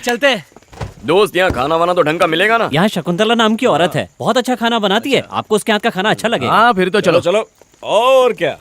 चलते हैं। दोस्त, यहाँ खाना वाना तो ढंग का मिलेगा ना? यहाँ शकुंतला नाम की औरत है, बहुत अच्छा खाना बनाती है। आपको उसके हाथ का खाना अच्छा लगेगा। हाँ फिर तो चलो। चलो और क्या।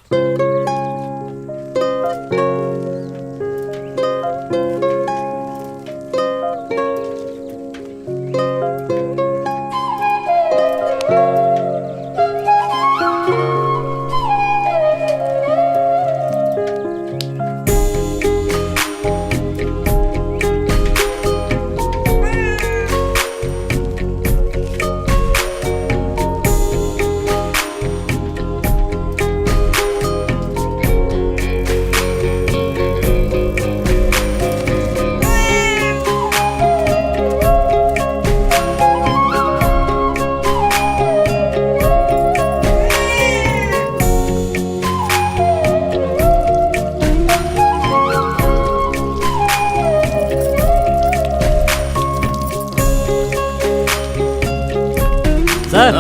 सर,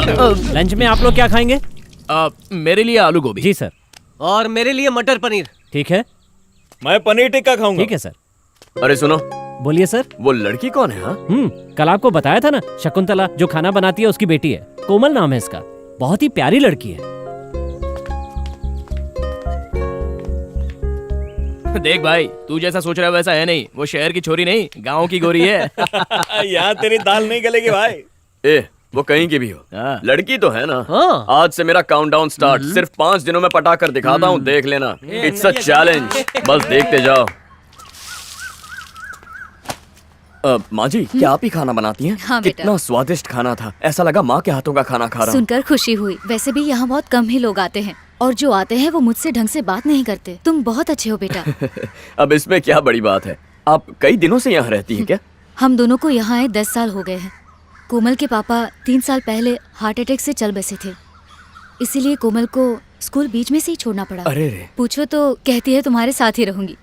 लंच में आप लोग क्या खाएंगे? मेरे लिए आलू गोभी। जी सर। और मेरे लिए मटर पनीर। ठीक है। मैं पनीर टिक्का खाऊंगा। ठीक है सर। अरे सुनो, बोलिए सर। वो लड़की कौन है? हाँ, कल आपको बताया था ना, शकुंतला जो खाना बनाती है उसकी बेटी है। कोमल नाम है इसका, बहुत ही प्यारी लड़की है। देख भाई, तू जैसा सोच रहा है वैसा है नहीं। वो शहर की छोरी नहीं, गांव की गोरी है। यहाँ तेरी दाल नहीं गलेगी भाई। ए, वो कहीं की भी हो, हाँ। लड़की तो है ना? हाँ। आज से मेरा काउंटडाउन स्टार्ट। सिर्फ 5 दिनों में पटा कर दिखाता हूँ, देख लेना। इट्स अ चैलेंज, बस देखते जाओ। माँ जी, क्या आप ही खाना बनाती हैं? हाँ बेटा। कितना स्वादिष्ट खाना था, ऐसा लगा माँ के हाथों का खाना खा रहा हूँ। सुनकर खुशी हुई। वैसे भी यहाँ बहुत कम ही लोग आते हैं, और जो आते हैं वो मुझसे ढंग से बात नहीं करते। तुम बहुत अच्छे हो बेटा। अब इसमें क्या बड़ी बात है? आप कई दिनों से यहाँ रहती हैं क्या? हम दोनों को यहाँ आए 10 साल हो गए हैं। कोमल के पापा 3 साल पहले हार्ट अटैक से चल बसे थे, इसीलिए कोमल को स्कूल बीच में से ही छोड़ना पड़ा। अरे रे। पूछो तो कहती है तुम्हारे साथ ही रहूंगी।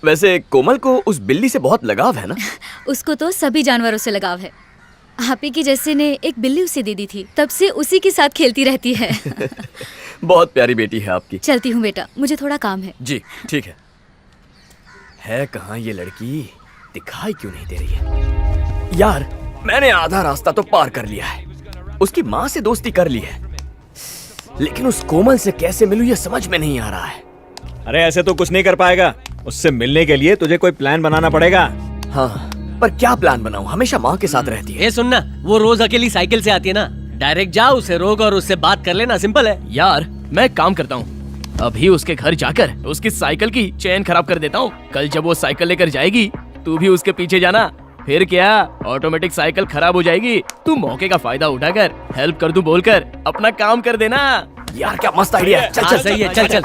वैसे कोमल को उस बिल्ली से बहुत लगाव है ना? उसको तो सभी जानवरों से लगाव है। आप ही की जैसे ने एक बिल्ली उसे दे दी थी, तब से उसी के साथ खेलती रहती है। बहुत प्यारी बेटी है आपकी। चलती हूँ बेटा, मुझे थोड़ा काम है। जी ठीक है कहाँ ये लड़की? दिखाई क्यों नहीं दे रही है? यार, मैंने आधा रास्ता तो पार कर लिया है, उसकी माँ से दोस्ती कर ली है, लेकिन उस कोमल से कैसे मिलूं ये समझ में नहीं आ रहा है। अरे ऐसे तो कुछ नहीं कर पाएगा। उससे मिलने के लिए तुझे कोई प्लान बनाना पड़ेगा। हाँ, पर क्या प्लान बनाऊं? हमेशा माँ के साथ रहती है। ये सुनना, वो रोज अकेली साइकिल से आती है ना, डायरेक्ट जाओ उसे रोक और उससे बात कर लेना। सिंपल है यार। मैं काम करता हूँ, अभी उसके घर जाकर उसकी साइकिल की चेन खराब कर देता हूँ। कल जब वो साइकिल लेकर जाएगी, तू भी उसके पीछे जाना। फिर क्या, ऑटोमेटिक साइकिल खराब हो जाएगी। तू मौके का फायदा उठाकर हेल्प कर दूं बोलकर अपना काम कर देना। यार क्या मस्त आइडिया है। चल हाँ, चल सही है, चल चल।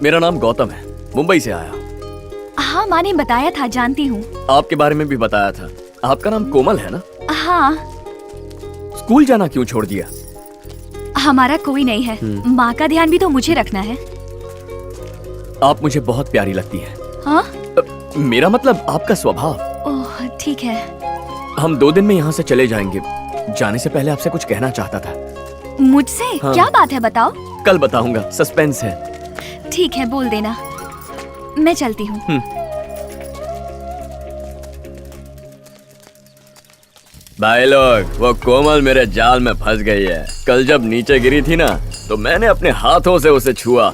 मेरा नाम गौतम है, मुंबई से आया हूँ। हाँ, माँ ने बताया था, जानती हूँ। आपके बारे में भी बताया था। आपका नाम कोमल है ना? हाँ। स्कूल जाना क्यों छोड़ दिया? हमारा कोई नहीं है, माँ का ध्यान भी तो मुझे रखना है। आप मुझे बहुत प्यारी लगती हैं। हाँ? मेरा मतलब आपका स्वभाव। ओह ठीक है। हम 2 दिन में यहाँ से चले जाएंगे। जाने से पहले आपसे कुछ कहना चाहता था। मुझसे? हाँ। क्या बात है बताओ। कल बताऊंगा, सस्पेंस है। ठीक है, बोल देना। मैं चलती हूँ। भाई लोग, वो कोमल मेरे जाल में फंस गई है। कल जब नीचे गिरी थी ना, तो मैंने अपने हाथों से उसे छुआ,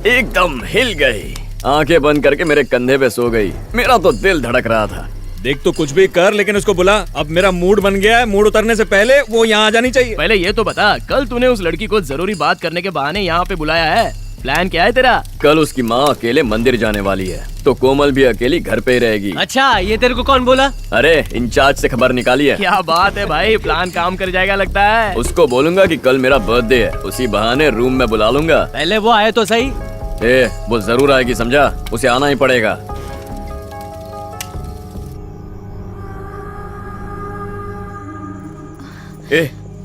एकदम हिल गई। आंखें बंद करके मेरे कंधे पे सो गई। मेरा तो दिल धड़क रहा था। देख तो कुछ भी कर, लेकिन उसको बुला। अब मेरा मूड बन गया है, मूड उतरने से पहले वो यहाँ आ जानी चाहिए। पहले ये तो बता, कल तूने उस लड़की को जरूरी बात करने के बहाने यहाँ पे बुलाया है, प्लान क्या है तेरा? कल उसकी माँ अकेले मंदिर जाने वाली है, तो कोमल भी अकेली घर पे ही रहेगी। अच्छा, ये तेरे को कौन बोला? अरे इंचार्ज से खबर निकाली है। क्या बात है भाई, प्लान काम कर जाएगा लगता है। उसको बोलूंगा कि कल मेरा बर्थडे है, उसी बहाने रूम में बुला लूंगा। पहले वो आए तो सही। वो जरूर आएगी, समझा? उसे आना ही पड़ेगा।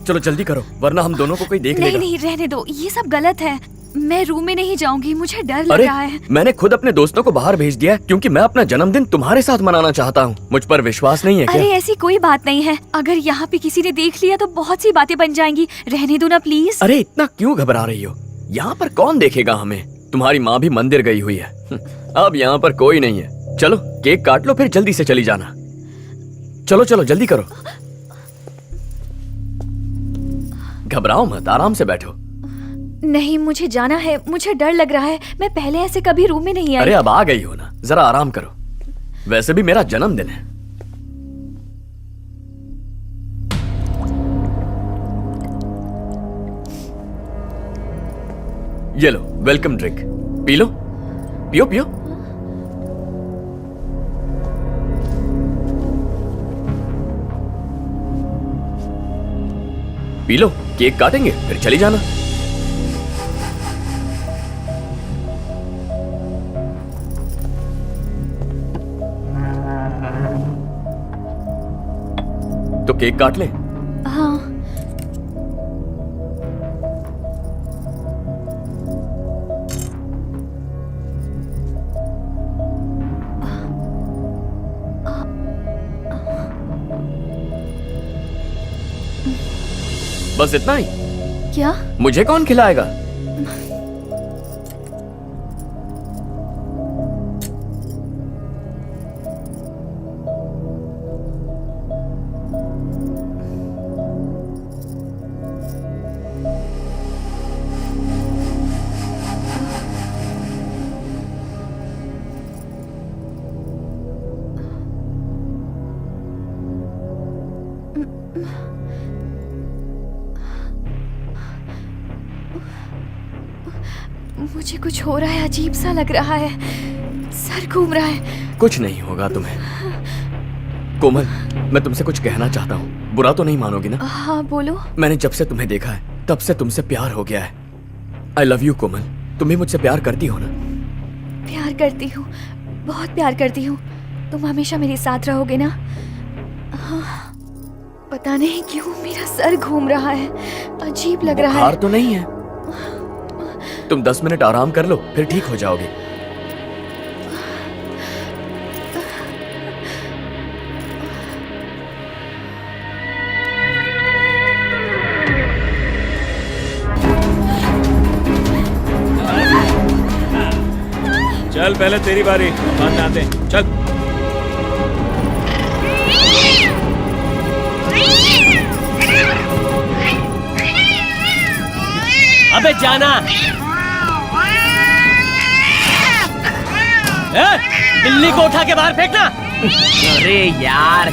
चलो जल्दी करो, वरना हम दोनों को कोई देख लेगा। नहीं रहने दो, ये सब गलत है। मैं रूम में नहीं जाऊंगी, मुझे डर लग अरे रहा है। मैंने खुद अपने दोस्तों को बाहर भेज दिया क्योंकि मैं अपना जन्मदिन तुम्हारे साथ मनाना चाहता हूँ। मुझ पर विश्वास नहीं है क्या? अरे ऐसी कोई बात नहीं है, अगर यहाँ पे किसी ने देख लिया तो बहुत सी बातें बन जाएंगी। रहने दो ना प्लीज। अरे इतना क्यों घबरा रही हो? यहाँ पर कौन देखेगा हमें? तुम्हारी माँ भी मंदिर गई हुई है। अब यहाँ पर कोई नहीं है। चलो केक काट लो, फिर जल्दी से चली जाना। चलो चलो जल्दी करो। घबराओ मत, आराम से बैठो। नहीं, मुझे जाना है, मुझे डर लग रहा है। मैं पहले ऐसे कभी रूम में नहीं आई। अरे अब आ गई हो ना, जरा आराम करो। वैसे भी मेरा जन्मदिन है। ये लो वेलकम ड्रिंक, पी लो, पियो पियो। पी लो, केक काटेंगे फिर चली जाना। तो केक काट ले। हाँ। बस इतना ही? क्या? मुझे कौन खिलाएगा? मुझे कुछ हो रहा है, अजीब सा लग रहा है, सर घूम रहा है। कुछ नहीं होगा तुम्हें। कोमल, मैं तुमसे कुछ कहना चाहता हूँ, बुरा तो नहीं मानोगी ना? हाँ बोलो। मैंने जब से तुम्हें देखा है तब से तुमसे प्यार हो गया है। आई लव यू कोमल। तुम भी मुझसे प्यार करती हो ना? प्यार करती हूँ, बहुत प्यार करती हूँ। तुम हमेशा मेरे साथ रहोगे ना? हाँ, पता नहीं क्यों मेरा सर घूम रहा है, अजीब लग रहा है। बुखार तो नहीं है? तुम 10 मिनट आराम कर लो, फिर ठीक हो जाओगे। चल पहले तेरी बारी, बाद में आते हैं। चल। अबे जाना। बिल्ली को उठा के बाहर फेंकना। अरे यार,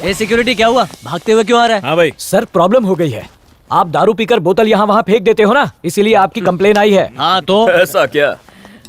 ये सिक्योरिटी क्या हुआ? भागते हुए क्यों आ रहा है? हाँ भाई। सर प्रॉब्लम हो गई है। आप दारू पीकर बोतल यहाँ वहाँ फेंक देते हो ना, इसीलिए आपकी कंप्लेन आई है। हाँ तो ऐसा क्या?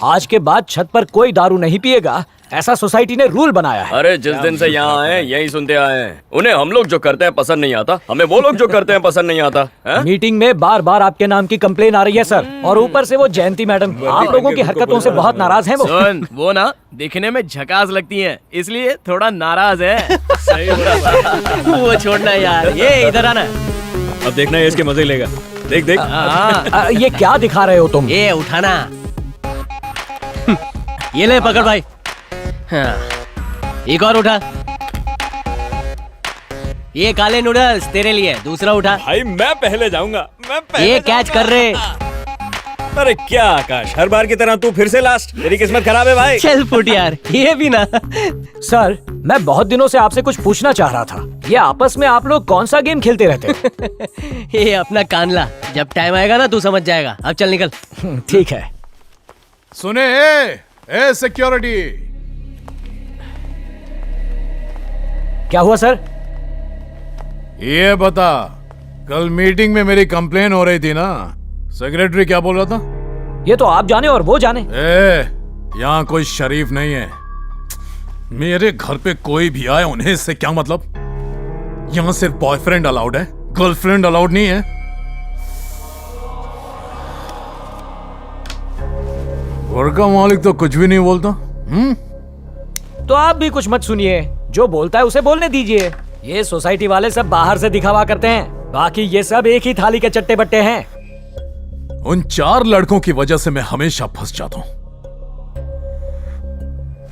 आज के बाद छत पर कोई दारू नहीं पिएगा, ऐसा सोसाइटी ने रूल बनाया है। अरे जिस दिन से यहाँ आए हैं यही सुनते आए हैं। उन्हें हम लोग जो करते हैं पसंद नहीं आता, हमें वो लोग जो करते हैं पसंद नहीं आता है? मीटिंग में बार बार आपके नाम की कंप्लेन आ रही है सर, और ऊपर से वो जयंती मैडम आप लोगों की हरकतों से बहुत नाराज हैं। सुन, वो ना दिखने में झकास लगती हैं, इसलिए थोड़ा नाराज है। सही बोला भाई। वो छोड़ना यार, ये इधर आना। अब देखना ये इसके मजे लेगा। देख देख। ये क्या दिखा रहे हो तुम? ये उठाना। ये ले पकड़ भाई। हाँ, एक और उठा। ये काले नूडल्स तेरे लिए, दूसरा उठा। भाई मैं पहले जाऊंगा, मैं पहले ये कैच कर रहे। अरे क्या आकाश, हर बार की तरह तू फिर से लास्ट। तेरी किस्मत खराब है भाई। चल फुट यार, ये भी ना। सर, मैं बहुत दिनों से आपसे कुछ पूछना चाह रहा था। ये आपस में आप लोग कौन सा गेम खेलते रहते? ये अपना कानला, जब टाइम आएगा ना तू समझ जाएगा। अब चल निकल। ठीक है। सुने ए सिक्योरिटी। क्या हुआ सर? ये बता, कल मीटिंग में मेरी कंप्लेन हो रही थी ना, सेक्रेटरी क्या बोल रहा था? ये तो आप जाने और वो जाने। यहाँ कोई शरीफ नहीं है। मेरे घर पे कोई भी आए, उन्हें इससे क्या मतलब? यहाँ सिर्फ बॉयफ्रेंड अलाउड है, गर्लफ्रेंड अलाउड नहीं है। घर का मालिक तो कुछ भी नहीं बोलता। तो आप भी कुछ मत सुनिए, जो बोलता है उसे बोलने दीजिए। ये सोसाइटी वाले सब बाहर से दिखावा करते हैं, बाकी ये सब एक ही थाली के चट्टे बट्टे हैं। उन 4 लड़कों की वजह से मैं हमेशा फंस जाता हूं।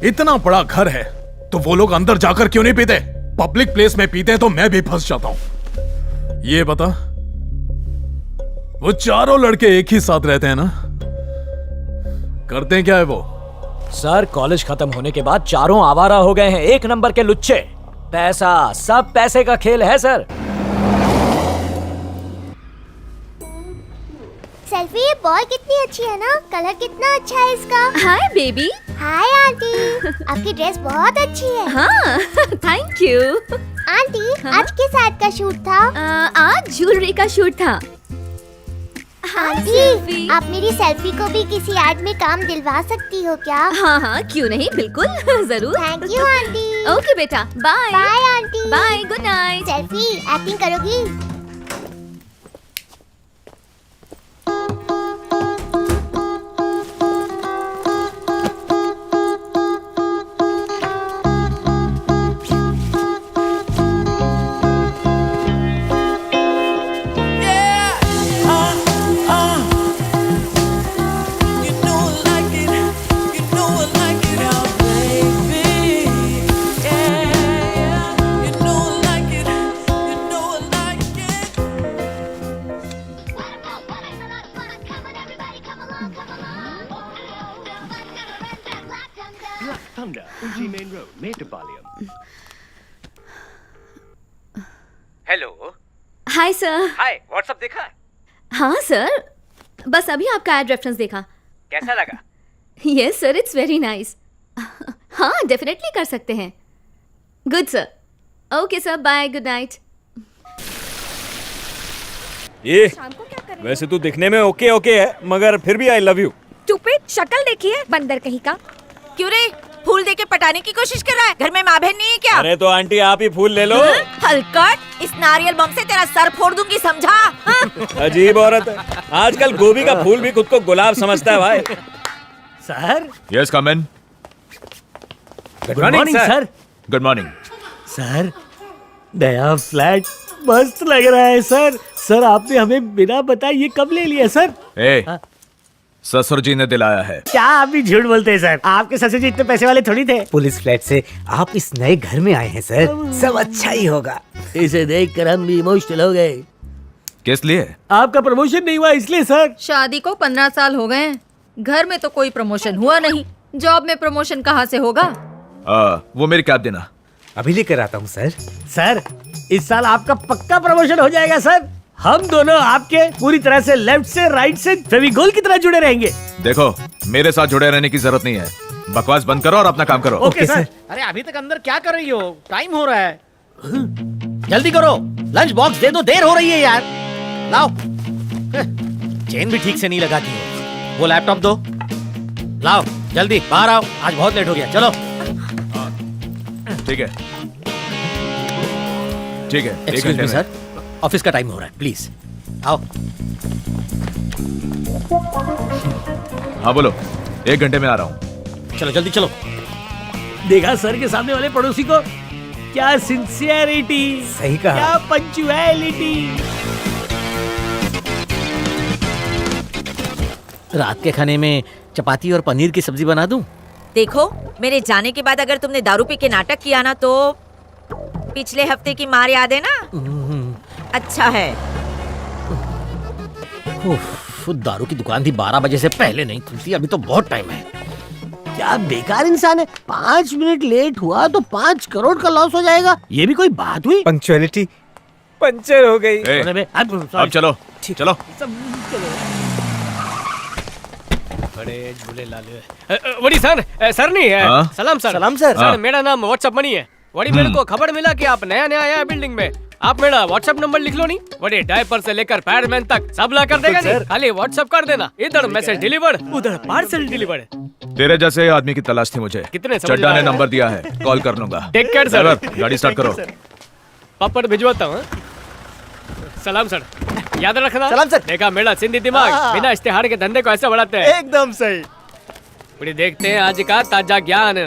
इतना बड़ा घर है तो वो लोग अंदर जाकर क्यों नहीं पीते? पब्लिक प्लेस में पीते हैं तो मैं भी फंस जाता हूं। ये बता, वो चारों लड़के एक ही साथ रहते हैं ना? करते हैं क्या है वो? सर, कॉलेज खत्म होने के बाद चारों आवारा हो गए हैं, एक नंबर के लुच्चे। पैसा, सब पैसे का खेल है सर। सेल्फी, ये बॉल कितनी अच्छी है ना, कलर कितना अच्छा है इसका। Hi baby. हाय आंटी, आपकी ड्रेस बहुत अच्छी है। हाँ, थैंक यू। आंटी, हाँ? आज किस एड का शूट था? आज ज्वेलरी का शूट था। Aunty, selfie. आप मेरी सेल्फी को भी किसी एड में काम दिलवा सकती हो क्या? हाँ हाँ, क्यों नहीं, बिल्कुल। जरूर। Thank you aunty. ओके बेटा, bye. Bye aunty. Bye, good night. Selfie, acting करोगी? Hello. Hi sir. Hi, WhatsApp देखा? हाँ सर, बस अभी आपका एड रेफरेंस देखा। कैसा लगा? Yes sir, it's very nice. हाँ, डेफिनेटली कर सकते हैं। Good sir. Okay sir, bye, good night. ये वैसे तू दिखने में ओके ओके है, मगर फिर भी आई लव यू। स्टूपिड, शक्ल देखिए बंदर कहीं का। क्यों रे, फूल देके पटाने की कोशिश कर रहा है? घर में माँ बहन नहीं है क्या? अरे तो आंटी आप ही फूल ले लो। हलकट, इस नारियल बम से तेरा सर फोड़ दूंगी, समझा? हाँ? अजीब औरत है, आजकल गोभी का फूल भी खुद को गुलाब समझता है भाई। Sir. Yes, come in. Good morning sir. Good morning. Sir, नया फ्लैट मस्त लग रहा है सर। सर, आपने हमें बिना बताए ये कब ले लिया सर? ए, ससुर जी ने दिलाया है। क्या आप भी झूठ बोलते हैं सर? आपके ससुर जी इतने पैसे वाले थोड़ी थे। पुलिस फ्लैट से आप इस नए घर में आए हैं सर, सब अच्छा ही होगा। इसे देखकर हम भी इमोशनल हो गए। किस लिए? आपका प्रमोशन नहीं हुआ इसलिए सर। शादी को 15 साल हो गए हैं, घर में तो कोई प्रमोशन हुआ नहीं, जॉब में प्रमोशन कहाँ से होगा? वो मेरी कैब देना। अभी लेकर आता हूँ सर। सर, इस साल आपका पक्का प्रमोशन हो जाएगा सर। हम दोनों आपके पूरी तरह से लेफ्ट से राइट से फेविकोल की तरह जुड़े रहेंगे। देखो, मेरे साथ जुड़े रहने की जरूरत नहीं है। बकवास बंद करो और अपना काम करो। Okay sir. अरे अभी तक अंदर क्या कर रही हो? टाइम हो रहा है। जल्दी करो, लंच बॉक्स दे दो, देर हो रही है यार। लाओ। चेन भी ठीक से नहीं लगाती हो। वो लैपटॉप दो। लाओ जल्दी, बाहर आओ, आज बहुत लेट हो गया। चलो। ठीक है, ठीक है। एक एक्सक्यूज घंटे मी में। सर, ऑफिस का टाइम हो रहा है, प्लीज आओ। हाँ बोलो, 1 घंटे में आ रहा हूँ। चलो जल्दी चलो। देखा सर के सामने वाले पड़ोसी को? क्या सिंसियरिटी, सही कहा। क्या पंक्चुअलिटी। रात के खाने में चपाती और पनीर की सब्जी बना दूं? देखो, मेरे जाने के बाद अगर तुमने दारू पी के नाटक किया ना तो पिछले हफ्ते की मार याद है ना? अच्छा है। उफ, दारू की दुकान थी 12 बजे से पहले नहीं खुलती, अभी तो बहुत टाइम है। क्या बेकार इंसान है, 5 मिनट लेट हुआ तो 5 करोड़ का लॉस हो जाएगा। ये भी कोई बात हुई? पंक्चुअलिटी पंचर हो गई। अब चलो चलो। बड़े झूले लाले। वड़ी सर, सर नहीं है। हाँ? सलाम सर। सलाम सर। सर मेरा नाम व्हाट्सएप मनी है। वड़ी मेरे को खबर मिला कि आप नया नया आया है बिल्डिंग में। आप मेरा व्हाट्सएप नंबर लिख लो नहीं। वड़ी डायपर से लेकर पैडमैन तक सब ला कर देगा नहीं, खाली व्हाट्सएप कर देना। इधर मैसेज डिलीवर्ड, उधर पार्सल डिलीवर्ड। तेरे जैसे आदमी की तलाश थी मुझे। कितने चड्डा ने नंबर दिया है, कॉल कर लूंगा। Take care sir. ड्राइवर, गाड़ी स्टार्ट करो। पापड़ भिजवाता हूँ। सलाम सर, याद रखना। सलाम सर। देखा मेरा सिंधी दिमाग बिना इश्तिहार के धंधे को ऐसे बढ़ाते हैं। एकदम सही। बड़ी देखते हैं आज का ताजा ज्ञान।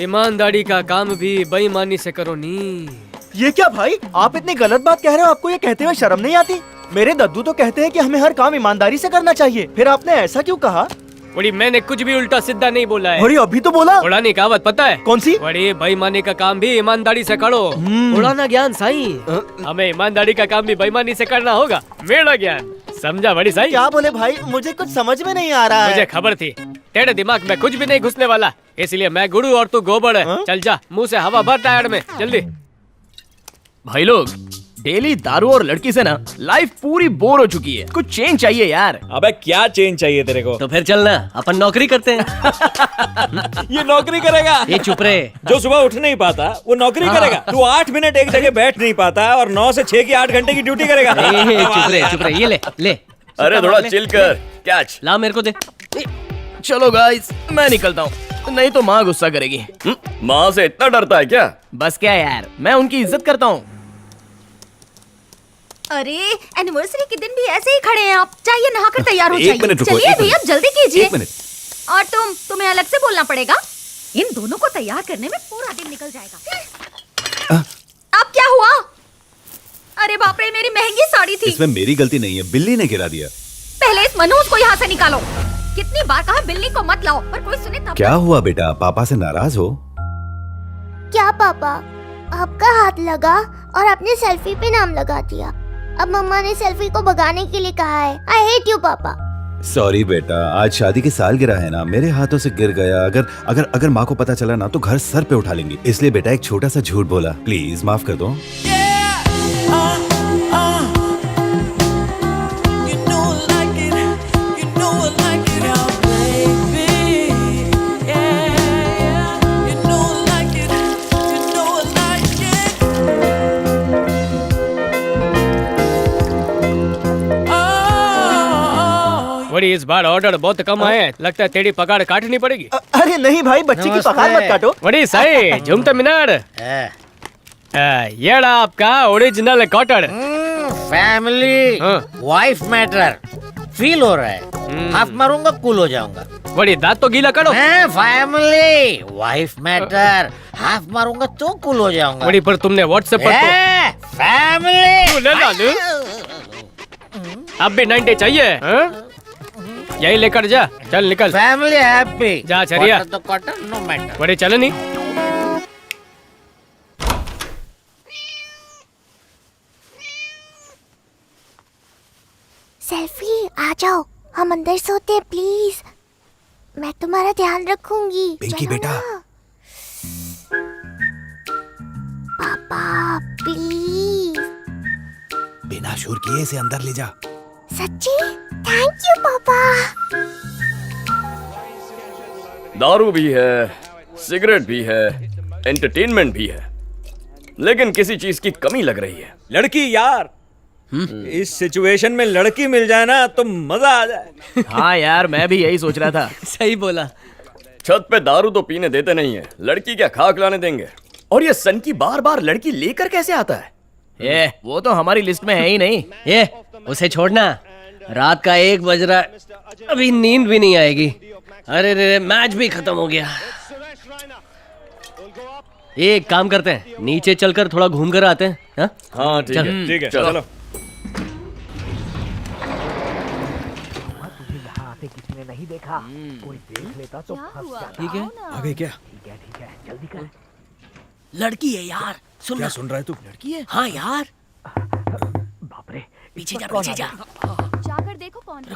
ईमानदारी का काम भी बेईमानी से करो नी। ये क्या भाई, आप इतनी गलत बात कह रहे हो? आपको ये कहते हुए शर्म नहीं आती? मेरे दद्दू तो कहते हैं कि हमें हर काम ईमानदारी से करना चाहिए, फिर आपने ऐसा क्यों कहा? बड़ी मैंने कुछ भी उल्टा सीधा नहीं बोला है। अरे अभी तो बोला। उड़ानी कहावत पता है? कौन सी? बड़ी बेईमानी का काम भी ईमानदारी से करो। उड़ाना ज्ञान साई। हमें ईमानदारी का काम भी बेईमानी से करना होगा, मेरा ज्ञान। समझा बड़ी साई? क्या बोले भाई, मुझे कुछ समझ में नहीं आ रहा है। मुझे खबर थी तेरे दिमाग में कुछ भी नहीं घुसने वाला, इसलिए मैं गुरु और तू गोबर है। चल जा, मुंह से हवा भर टायर में, जल्दी। भाई लोग, डेली दारू और लड़की से ना लाइफ पूरी बोर हो चुकी है। कुछ चेंज चाहिए यार। अबे क्या चेंज चाहिए तेरे को? तो फिर चलना, अपन नौकरी करते हैं। ये नौकरी करेगा? ये चुप रहे। जो सुबह उठ नहीं पाता वो नौकरी करेगा? तू 8 मिनट एक जगह बैठ नहीं पाता और 9 से 6 की 8 घंटे की ड्यूटी करेगा? चुप रहे, ये ले ले। अरे थोड़ा चिल कर, कैच ला मेरे को दे। चलो गाइस, मैं निकलता हूँ, नहीं तो माँ गुस्सा करेगी। माँ से इतना डरता है क्या? बस क्या यार, मैं उनकी इज्जत करता हूँ। अरे एनिवर्सरी के दिन भी ऐसे ही खड़े हैं आप। चाहिए नहाकर तैयार हो एक जाइए। मिनट रुको, चलिए एक भैया मिनट। जल्दी कीजिए। 1 मिनट। और तुम्हें अलग से बोलना पड़ेगा। इन दोनों को तैयार करने में पूरा दिन निकल जाएगा। अब क्या हुआ? अरे बाप रे, मेरी महंगी साड़ी थी। इसमें मेरी गलती नहीं है, बिल्ली ने गिरा दिया। पहले इस मनोज को यहाँ से निकालो। कितनी बार कहा बिल्ली को मत लाओ, पर कोई सुने तब। क्या हुआ बेटा, पापा से नाराज हो? क्या पापा, आपका हाथ लगा और आपने सेल्फी पे नाम लगा दिया। अब मम्मा ने सेल्फी को भगाने के लिए कहा है। आई हेट यू पापा। सॉरी बेटा, आज शादी की सालगिरह है ना, मेरे हाथों से गिर गया। अगर माँ को पता चला ना तो घर सर पे उठा लेंगी, इसलिए बेटा एक छोटा सा झूठ बोला, प्लीज माफ कर दो। बड़ी इस बार ऑर्डर बहुत कम आए हैं, लगता है तेरी पगार काटनी पड़ेगी। अरे नहीं भाई, बच्चे की पगार मत काटो। बड़ी सही, झुमता मीनार। ये रहा आपका original cotton. Family wife matter feel हो रहा है। हाफ मारूंगा कूल हो जाऊंगा। बड़ी दांत तो गीला करो। फैमिली वाइफ मैटर हाफ मारूंगा तो कूल हो जाऊंगा। बड़ी पर तुमने व्हाट्सएप पर फैमिली ले ला ले। अब भी 90 चाहिए? यही लेकर जा, चल निकल। Family happy. जा चलिए। तो कॉटन नो मैटर। बड़े चले नहीं। सेल्फी आ जाओ, हम अंदर सोते हैं प्लीज। मैं तुम्हारा ध्यान रखूंगी। पिंकी चलो बेटा। ना। पापा प्लीज। बिना शोर किए इसे अंदर ले जा। सच्ची? थैंक यू पापा। दारू भी है, सिगरेट भी है, एंटरटेनमेंट भी है, लेकिन किसी चीज की कमी लग रही है। लड़की यार। इस सिचुएशन में लड़की मिल जाए ना तो मजा आ जाए। हाँ यार, मैं भी यही सोच रहा था। सही बोला। छत पे दारू तो पीने देते नहीं है, लड़की क्या खाक लाने देंगे? और ये सन की बार बार लड़की लेकर कैसे आता है? ये वो तो हमारी लिस्ट में है ही नहीं। ये उसे छोड़ना, रात का 1 बज रहा, अभी नींद भी नहीं आएगी। अरे रे, मैच भी खत्म हो गया। एक काम करते हैं, नीचे चलकर थोड़ा घूम कर आते हैं। हाँ ठीक है, ठीक है चलो। रास्ते किसी ने नहीं देखा, कोई देख लेता तो फंस जाता। ठीक है, आ गई क्या? ठीक है, जल्दी कर। लड़की है यार, सुन क्या ना। सुन रहा है तू? लड़की है, हाँ यार। बाप रे, पीछे जा, कौन पीछे आ जा। जाकर देखो कौन है।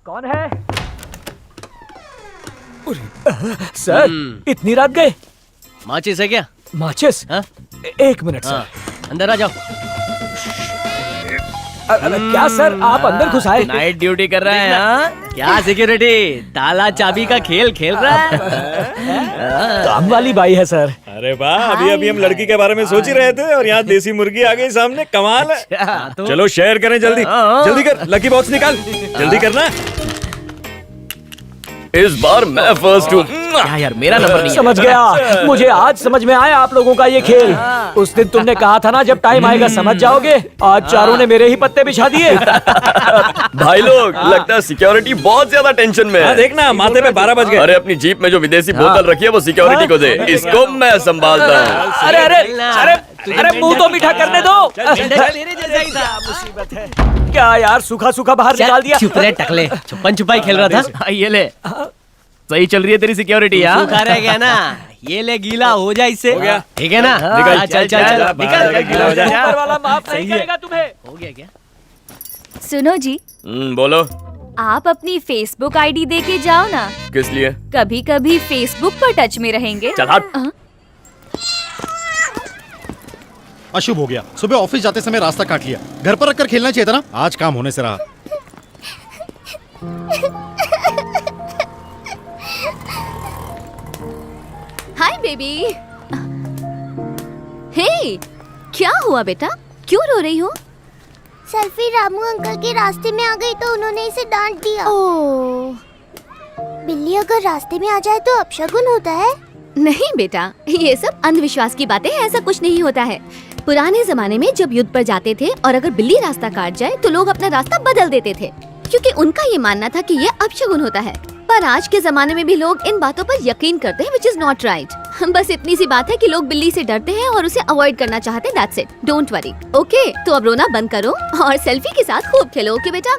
कौन है? सर, इतनी रात गए? माचिस है क्या? माचिस? हाँ? एक मिनट हाँ, सर। अंदर आ जाओ। क्या सर, आप अंदर घुस आए? नाइट ड्यूटी कर रहा है, हाँ? क्या सिक्योरिटी, ताला चाबी का खेल खेल रहा है? काम वाली बाई है सर। अरे वाह, अभी अभी हम लड़की के बारे में सोच ही रहे थे और यहाँ देसी मुर्गी आ गई सामने। कमाल है। चलो शेयर करें जल्दी। जल्दी कर, लकी बॉक्स निकाल, जल्दी करना। इस बार मैं फर्स्ट हूँ। क्या यार, मेरा नंबर नहीं है। समझ गया, मुझे आज समझ में आया आप लोगों का ये खेल। उस दिन तुमने कहा था ना, जब टाइम आएगा समझ जाओगे। आज चारों ने मेरे ही पत्ते बिछा दिए। भाई लोग, लगता है सिक्योरिटी बहुत ज्यादा टेंशन में हाँ, है। देखना माथे पे 12 बज गए। अरे अपनी जीप में जो विदेशी बोतल रखी है वो सिक्योरिटी को दे, इसको मैं संभालता हूँ। अरे अरे अरे अरे, मुंह तो मीठा करने दो। तेरे जैसा ही था। मुसीबत है क्या यार, सूखा सूखा बाहर निकाल दिया। चुप रहे टकले, छुपन छुपाई खेल रहा था। हाँ, ये ले, सही चल रही है तेरी सिक्योरिटी यार। सूखा रह गया ना, ये ले गीला हो जाए इससे। हो गया। ठीक है ना? निकल, चल चल चल, निकल। गीला हो जाए। ऊपर वाला माफ नहीं सही है। करेगा तुम्हें। हो गया क्या? सुनो जी, बोलो। आप अपनी फेसबुक आईडी दे के जाओ ना, किस लिए? कभी कभी फेसबुक पर टच में रहेंगे। चल हट। अशुभ हो गया, सुबह ऑफिस जाते समय रास्ता काट लिया। घर पर रखकर खेलना चाहिए था ना, आज काम होने से रहा। Hi baby. हे, क्या हुआ बेटा, क्यों रो रही हो? सेल्फी रामू अंकल के रास्ते में आ गई तो उन्होंने इसे डांट दिया। ओह, बिल्ली अगर रास्ते में आ जाए तो अपशगुन होता है। नहीं बेटा, ये सब अंधविश्वास की बातें हैं, ऐसा कुछ नहीं होता है। पुराने जमाने में जब युद्ध पर जाते थे और अगर बिल्ली रास्ता काट जाए तो लोग अपना रास्ता बदल देते थे, क्योंकि उनका ये मानना था कि ये अपशगुन होता है। पर आज के जमाने में भी लोग इन बातों पर यकीन करते हैं, which is not right। बस इतनी सी बात है कि लोग बिल्ली से डरते हैं और उसे अवॉइड करना चाहते हैं, that's it। Don't worry, okay? तो अब रोना बंद करो और सेल्फी के साथ खूब खेलो, ओके बेटा?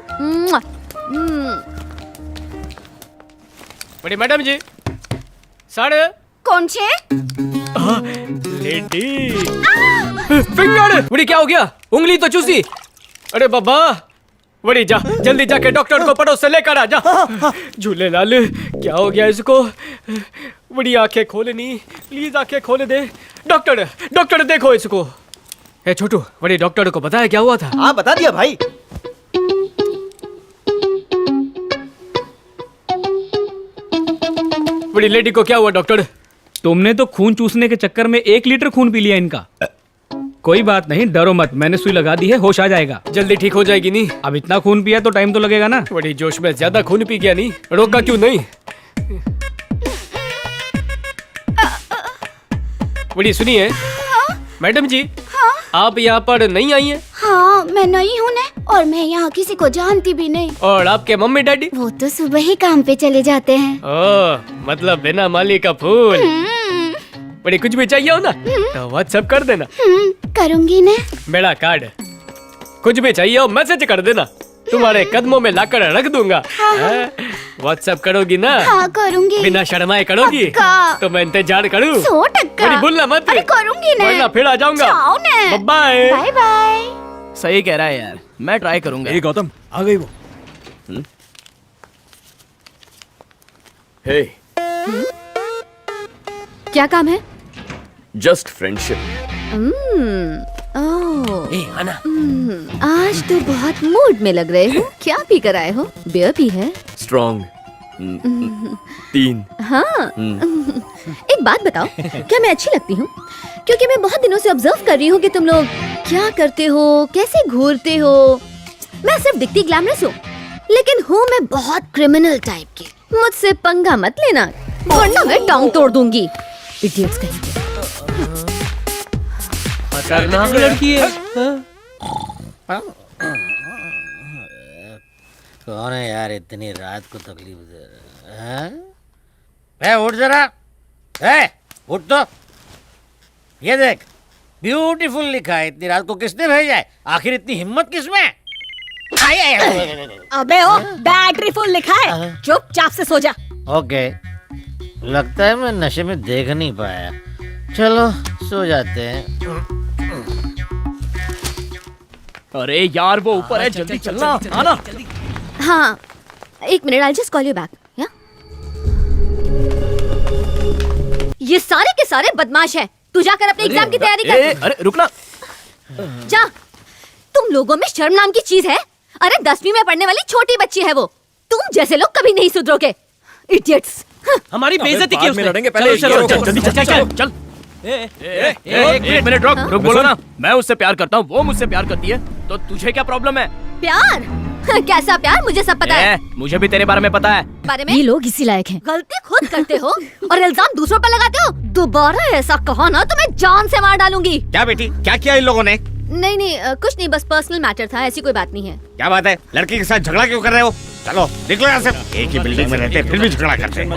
बड़ी मैडम जी, साढ़े कौन छे? Lady finger. बड़ी क्या हो गया, उंगली तो चूसी। अरे बाबा, बड़ी जा, जल्दी जाके डॉक्टर को पड़ोस से लेकर आ जा। झूले लाल, क्या हो गया इसको? बड़ी आंखें खोलनी, प्लीज आंखें खोल दे। डॉक्टर, डॉक्टर देखो इसको। ए छोटू, बड़ी डॉक्टर को पता है क्या हुआ था? हाँ बता दिया भाई। बड़ी लेडी को क्या हुआ डॉक्टर? तुमने तो खून चूसने के चक्कर में 1 लीटर खून पी लिया इनका। कोई बात नहीं, डरो मत, मैंने सुई लगा दी है, होश आ जाएगा। जल्दी ठीक हो जाएगी नहीं? अब इतना खून पिया तो टाइम तो लगेगा ना। बड़ी जोश में ज्यादा खून पी गया नहीं, रोका क्यों नहीं? बड़ी सुनिए। मैडम जी, आप यहाँ पर नहीं आई हैं? हाँ, मैं नहीं हूँ ना, और मैं यहाँ किसी को जानती भी नहीं। और आपके मम्मी डैडी? वो तो सुबह ही काम पे चले जाते हैं। ओह, मतलब बिना माली का फूल। बड़ी कुछ भी चाहिए हो ना तो व्हाट्सएप कर देना। करूँगी ना। मेरा कार्ड, कुछ भी चाहिए हो मैसेज कर देना, तुम्हारे कदमों में लाकर रख दूंगा। व्हाट्सएप करोगी ना? हाँ करूँगी। बिना शर्माए करोगी? पक्का। तो मैं इंतजार करूँ? 100% बड़ी भूलना मत। अरे करूँगी ना। वरना फिर आ जाऊंगा। जाओ ना। Bye bye bye. सही कह रहा है यार, मैं ट्राई करूंगा। ए गौतम, आ गई वो। हे, क्या काम है? Just friendship. ओह, ए आना। आज तो बहुत मूड में लग रहे हो। क्या पी कर आए हो? बियर भी है? स्ट्रॉन्ग 3। हाँ। एक बात बताओ, क्या मैं अच्छी लगती हूँ? क्योंकि मैं बहुत दिनों से ऑब्जर्व कर रही हूँ कि तुम लोग क्या करते हो, कैसे घूरते हो। मैं सिर्फ दिखती ग्लैमरस हूँ, लेकिन हूँ मैं बहुत क्रिमिनल टाइप की। मुझसे पंगा मत लेना, वरना मैं टांग तोड़ दूंगी। इडियट्स कहेंगे। खतरनाक लड़की है। कौन है यार इतनी रात को तकलीफ दे रहा है? उठ जरा, उठ तो। ये देख, ब्यूटीफुल लिखा है। इतनी रात को किसने भेजा है? आखिर इतनी हिम्मत किसमें? अबे ओ बैटरी फुल लिखा है, चुपचाप से सो जा। ओके, लगता है मैं नशे में देख नहीं पाया। चलो सो जाते हैं। अरे यार वो ऊपर है, जल्दी चलना, आना। हाँ, एक minute, I just call you back. ये सारे के सारे बदमाश हैं। तू जाकर अपने एग्जाम की तैयारी कर। अरे रुकना। जा। तुम लोगों में शर्म नाम की चीज है? अरे 10वीं में पढ़ने वाली छोटी बच्ची है वो। तुम जैसे लोग कभी नहीं सुधरोगे, इडियट्स। हमारी बेइज्जती की उसने। लड़ेंगे पहले। चल। एक मिनट रुक बोलो ना। मैं उससे प्यार करता हूँ, वो मुझसे प्यार करती है, तो तुझे क्या प्रॉब्लम है? प्यार? कैसा प्यार? मुझे सब पता है। मुझे भी तेरे बारे में पता है। बारे में? ये लोग इसी लायक हैं। गलती खुद करते हो और इल्जाम दूसरों पर लगाते हो। दोबारा ऐसा कहा ना तो मैं जान से मार डालूंगी। क्या बेटी, क्या किया इन लोगों ने? नहीं, कुछ नहीं, बस पर्सनल मैटर था, ऐसी कोई बात नहीं है। क्या बात है? लड़की के साथ झगड़ा क्यों कर रहे हो? चलो निकलो यहाँ से। एक ही बिल्डिंग में रहते फिर भी झगड़ा करते हैं।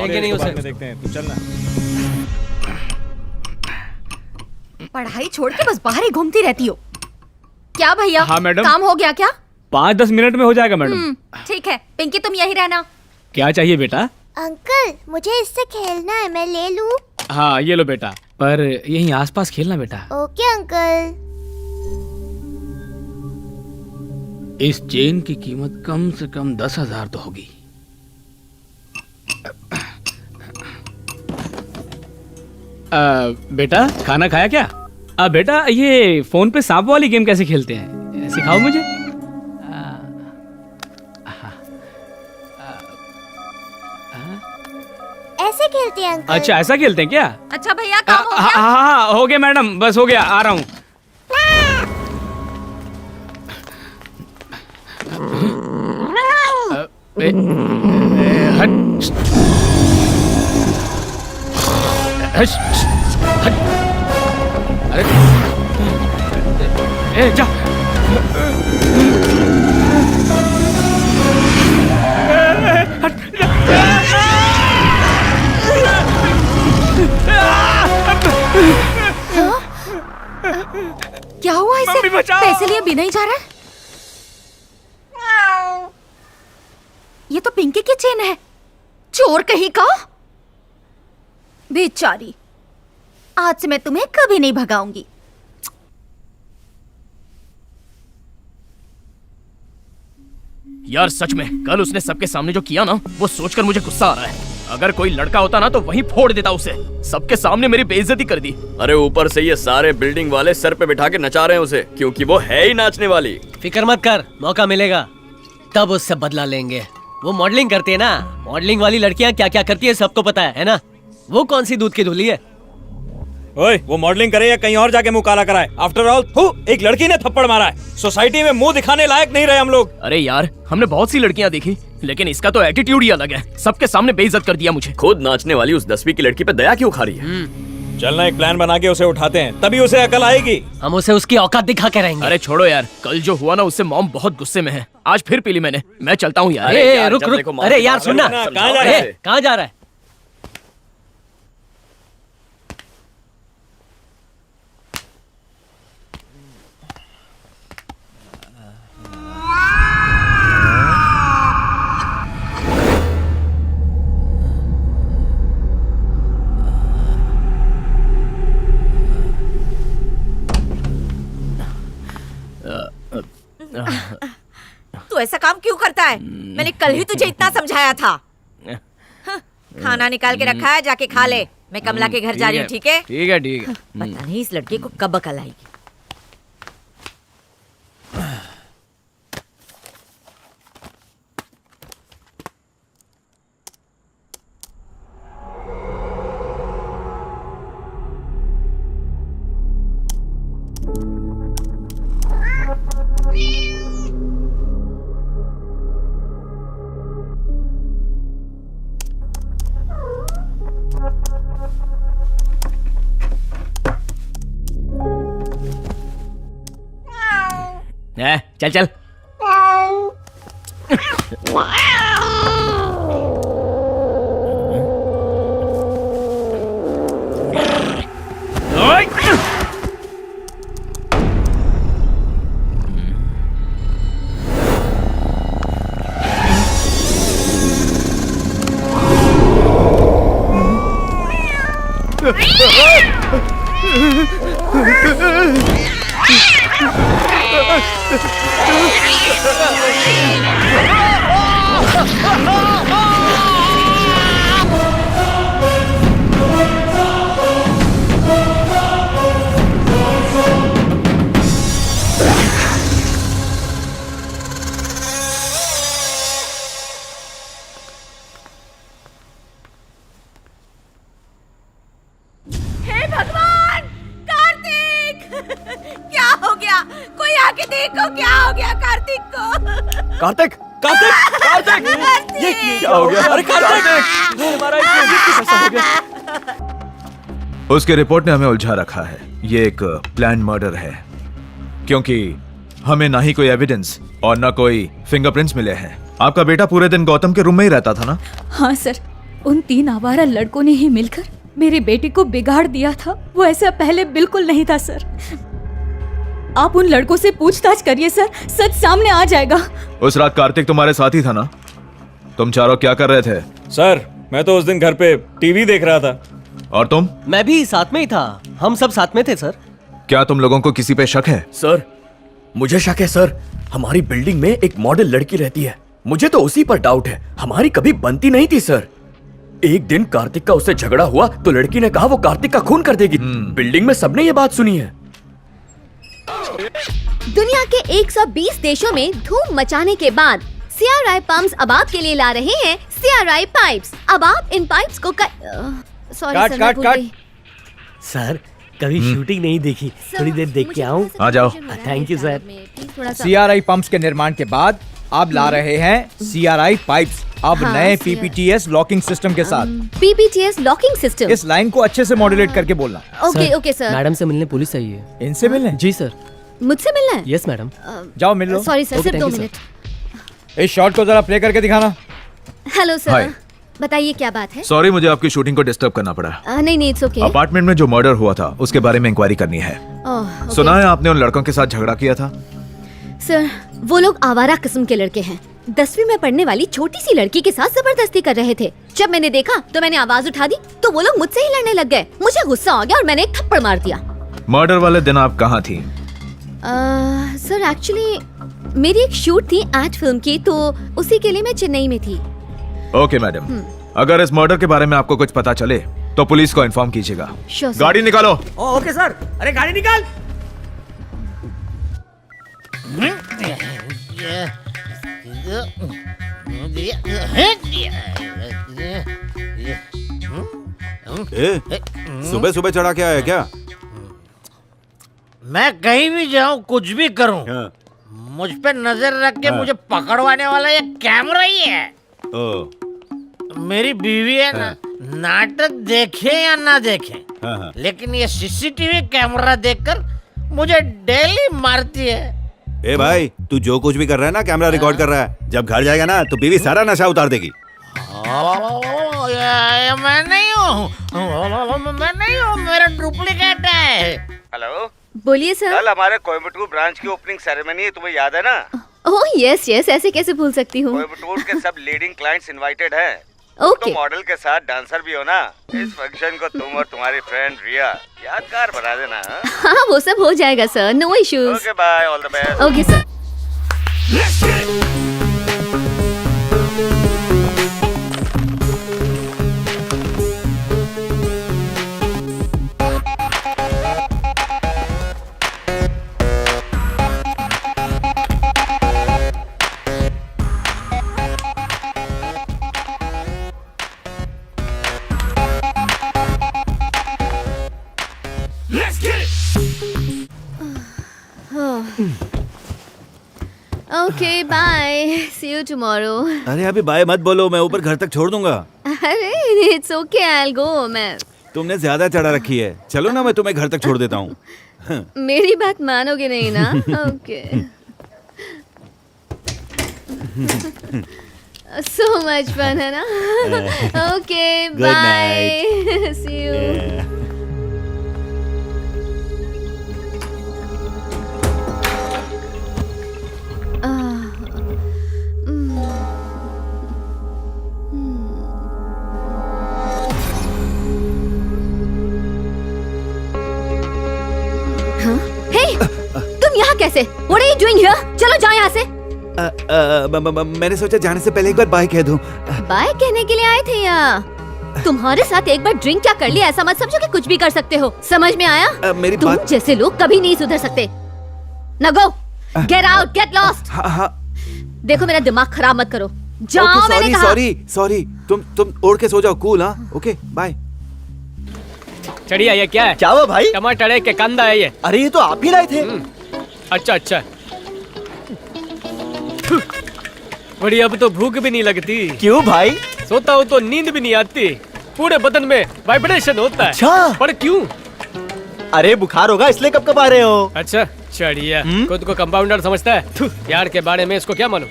देखते हैं, तू चलना। पढ़ाई छोड़ के बस बाहर ही घूमती रहती हो। क्या भैया? हाँ मैडम। काम हो गया क्या? 5-10 मिनट में हो जाएगा मैडम। ठीक है, पिंकी तुम यही रहना। क्या चाहिए बेटा? अंकल मुझे इससे खेलना है, मैं ले लूं? हाँ ये लो बेटा, पर यहीं आसपास खेलना बेटा। Okay uncle. इस चेन की कीमत कम से कम 10,000 तो होगी। बेटा खाना खाया क्या? बेटा ये फोन पे सांप वाली गेम कैसे खेलते हैं, सिखाओ मुझे। ऐसे खेलते हैं अंकल। अच्छा ऐसा खेलते हैं क्या? अच्छा भैया काम हो गया? हाँ हो गया मैडम, बस हो गया, आ रहा हूँ। अरे जा। क्या हुआ इसे? पैसे लिए बिना ही जा रहा है। ये तो पिंकी की चेन है। चोर कहीं का। बेचारी, आज से मैं तुम्हें कभी नहीं भगाऊंगी। यार सच में कल उसने सबके सामने जो किया ना, वो सोचकर मुझे गुस्सा आ रहा है। अगर कोई लड़का होता ना तो वहीं फोड़ देता उसे। सबके सामने मेरी बेइज्जती कर दी। अरे ऊपर से ये सारे बिल्डिंग वाले सर पे बिठा के नचा रहे हैं उसे, क्योंकि वो है ही नाचने वाली। फिक्र मत कर, मौका मिलेगा तब उससे बदला लेंगे। वो मॉडलिंग करती है ना, मॉडलिंग वाली लड़कियां क्या क्या करती है सबको पता है ना? वो कौन सी दूध की धुली है? ओए, वो मॉडलिंग करे या कहीं और जाके मुंह काला कराए, आफ्टर ऑल एक लड़की ने थप्पड़ मारा है। सोसाइटी में मुंह दिखाने लायक नहीं रहे हम लोग। अरे यार हमने बहुत सी लड़कियां देखी, लेकिन इसका तो एटीट्यूड ही अलग है। सबके सामने बेइज्जत कर दिया मुझे। खुद नाचने वाली उस 10वीं की लड़की पे दया क्यों खा रही है? चलना एक प्लान बना के उसे उठाते हैं, तभी उसे अकल आएगी। हम उसे उसकी औकात दिखा के रहेंगे। अरे छोड़ो यार, कल जो हुआ ना उससे मॉम बहुत गुस्से में है। आज फिर पी ली मैंने। मैं चलता हूँ यार। रुक। अरे यार सुनना, कहाँ जा रहा है? तू ऐसा काम क्यों करता है? मैंने कल ही तुझे इतना समझाया था। खाना निकाल के रखा है, जाके खा ले। मैं कमला के घर जा रही हूँ, ठीक है? ठीक है ठीक है। पता नहीं इस लड़के को कब अकल आएगी। चल चल। हे भगवान, कार्तिक! क्या हो गया? कोई आके देखो, क्या हो गया कार्तिक को? कार्तिक कार्तिक कार्तिक ये क्या हो गया? अरे कार्तिक कैसा हो गया? उसके रिपोर्ट ने हमें उलझा रखा है। ये एक प्लान मर्डर है, क्योंकि हमें ना ही कोई एविडेंस और ना कोई फिंगरप्रिंट्स मिले हैं। आपका बेटा पूरे दिन गौतम के रूम में ही रहता था ना? हाँ सर, उन 3 आवारा लड़कों ने ही मिलकर मेरी बेटी को बिगाड़ दिया था। वो ऐसा पहले बिल्कुल नहीं था सर। आप उन लड़कों से पूछताछ करिए सर, सच सामने आ जाएगा। उस रात कार्तिक तुम्हारे साथ ही था ना? तुम चारों क्या कर रहे थे? सर, मैं तो उस दिन घर पे टीवी देख रहा था। और तुम? मैं भी साथ में ही था, हम सब साथ में थे सर। क्या तुम लोगों को किसी पे शक है? सर, मुझे शक है सर। हमारी बिल्डिंग में एक मॉडल लड़की रहती है, मुझे तो उसी पर डाउट है। हमारी कभी बनती नहीं थी सर। एक दिन कार्तिक का उससे झगड़ा हुआ तो लड़की ने कहा वो कार्तिक का खून कर देगी। बिल्डिंग में सबने ये बात सुनी है। दुनिया के 120 देशों में धूम मचाने के बाद CRI पंप्स अब आपके लिए ला रहे हैं CRI पाइप्स। अब आप इन पाइप्स को सॉरी सर, मैं भूल गई। सर, कभी शूटिंग नहीं देखी, थोड़ी देर देख के आऊं। आ जाओ। Thank you sir. CRI pumps के निर्माण के बाद अब ला रहे हैं CRI पाइप्स, अब हाँ, नए CRI PPTS लॉकिंग सिस्टम के साथ। PPTS locking system. इस लाइन को अच्छे से मॉड्यूलेट करके बोलना। Okay okay sir. मैडम से मिलने पुलिस आई है। इनसे मिलने? जी सर। मुझसे मिलना है? Yes madam. जाओ मिल लो। सॉरी सर, सिर्फ 2 मिनट। इस शॉट को जरा प्ले करके दिखाना। Hello hi. सर, बताइए क्या बात है? सॉरी, मुझे आपकी शूटिंग को डिस्टर्ब करना पड़ा। नहीं नहीं, इट्स ओके। अपार्टमेंट में जो मर्डर हुआ था उसके बारे में इंक्वायरी करनी है। सुना है आपने उन लड़कों के साथ झगड़ा किया था? सर, वो लोग आवारा किस्म के लड़के हैं। 10वीं में पढ़ने वाली छोटी सी लड़की के साथ जबरदस्ती कर रहे थे। जब मैंने देखा तो मैंने आवाज उठा दी तो वो लोग मुझसे ही लड़ने लग गए। मुझे गुस्सा आ गया और मैंने एक थप्पड़ मार दिया। मर्डर वाले दिन आप कहाँ थी? सर, एक्चुअली मेरी एक शूट थी एड फिल्म की, तो उसी के लिए मैं चेन्नई में थी। ओके मैडम, अगर इस मर्डर के बारे में आपको कुछ पता चले तो पुलिस को इन्फॉर्म कीजिएगा। Sure, sir. गाड़ी निकालो। Okay sir. अरे गाड़ी निकाल। सुबह सुबह चढ़ा के आया क्या? मैं कहीं भी जाऊं, कुछ भी करूं, मुझ पे नजर रख के मुझे पकड़वाने वाला ये कैमरा ही है। मेरी बीवी है ना, नाटक देखे या ना देखे, लेकिन ये CCTV कैमरा देखकर मुझे डेली मारती है। ए भाई, तू जो कुछ भी कर रहा है ना, कैमरा रिकॉर्ड कर रहा है। जब घर जाएगा ना तो बीवी सारा नशा उतार देगी। मैं नहीं हूँ, मैं नहीं हूँ, मेरा डुप्लीकेट है। हेलो, बोलिए सर। कल हमारे कोयम्बटूर ब्रांच की ओपनिंग सेरेमनी है, तुम्हें याद है ना? ओह यस यस, ऐसे कैसे भूल सकती हूँ। कोयम्बटूर के सब लीडिंग क्लाइंट्स इनवाइटेड हैं। ओके। तो मॉडल के साथ डांसर भी हो ना। इस फंक्शन को तुम और तुम्हारी फ्रेंड रिया यादगार बना देना। हाँ, वो सब हो जाएगा sir, no issues. Okay bye, all the best. Okay sir. Okay bye, see you tomorrow. अरे अभी बाय मत बोलो, मैं ऊपर घर तक छोड़ दूंगा। अरे it's okay, I will go. मैं तुमने ज्यादा चढ़ा रखी है। चलो ना, मैं तुम्हें घर तक छोड़ देता हूँ। मेरी बात मानोगे नहीं ना? ओके। सो मच फन है ना? Okay bye, see you. कैसे? What are you doing here? चलो जाओ यहाँ से। मैंने सोचा जाने से पहले एक बार बाय कह दूं। बाय कहने के लिए आए थे यहाँ? तुम्हारे साथ एक बार ड्रिंक क्या कर लिया ऐसा मत समझो कि कुछ भी कर सकते हो। समझ में आया? मेरी तुम बात जैसे लोग कभी नहीं सुधर सकते। Now go, get out, get lost। देखो मेरा दिमाग खराब मत करो। जाओ मैंने कहा। सॉरी तुम ओढ़ के सो जाओ। कूल हाँ, ओके बाय। चढ़िया ये क्या है? क्या हुआ भाई? टमाटर है कि कंदा है ये? अरे ये तो आप ही लाए थे। अच्छा बड़ी अब तो भूख भी नहीं लगती। क्यों भाई? सोता हूँ तो नींद भी नहीं आती, पूरे बदन में वाइब्रेशन होता है। अच्छा पर क्यों? अरे बुखार होगा इसलिए कब आ रहे हो। अच्छा चढ़िया खुद को कंपाउंडर समझता है यार के बारे में इसको क्या मालूम।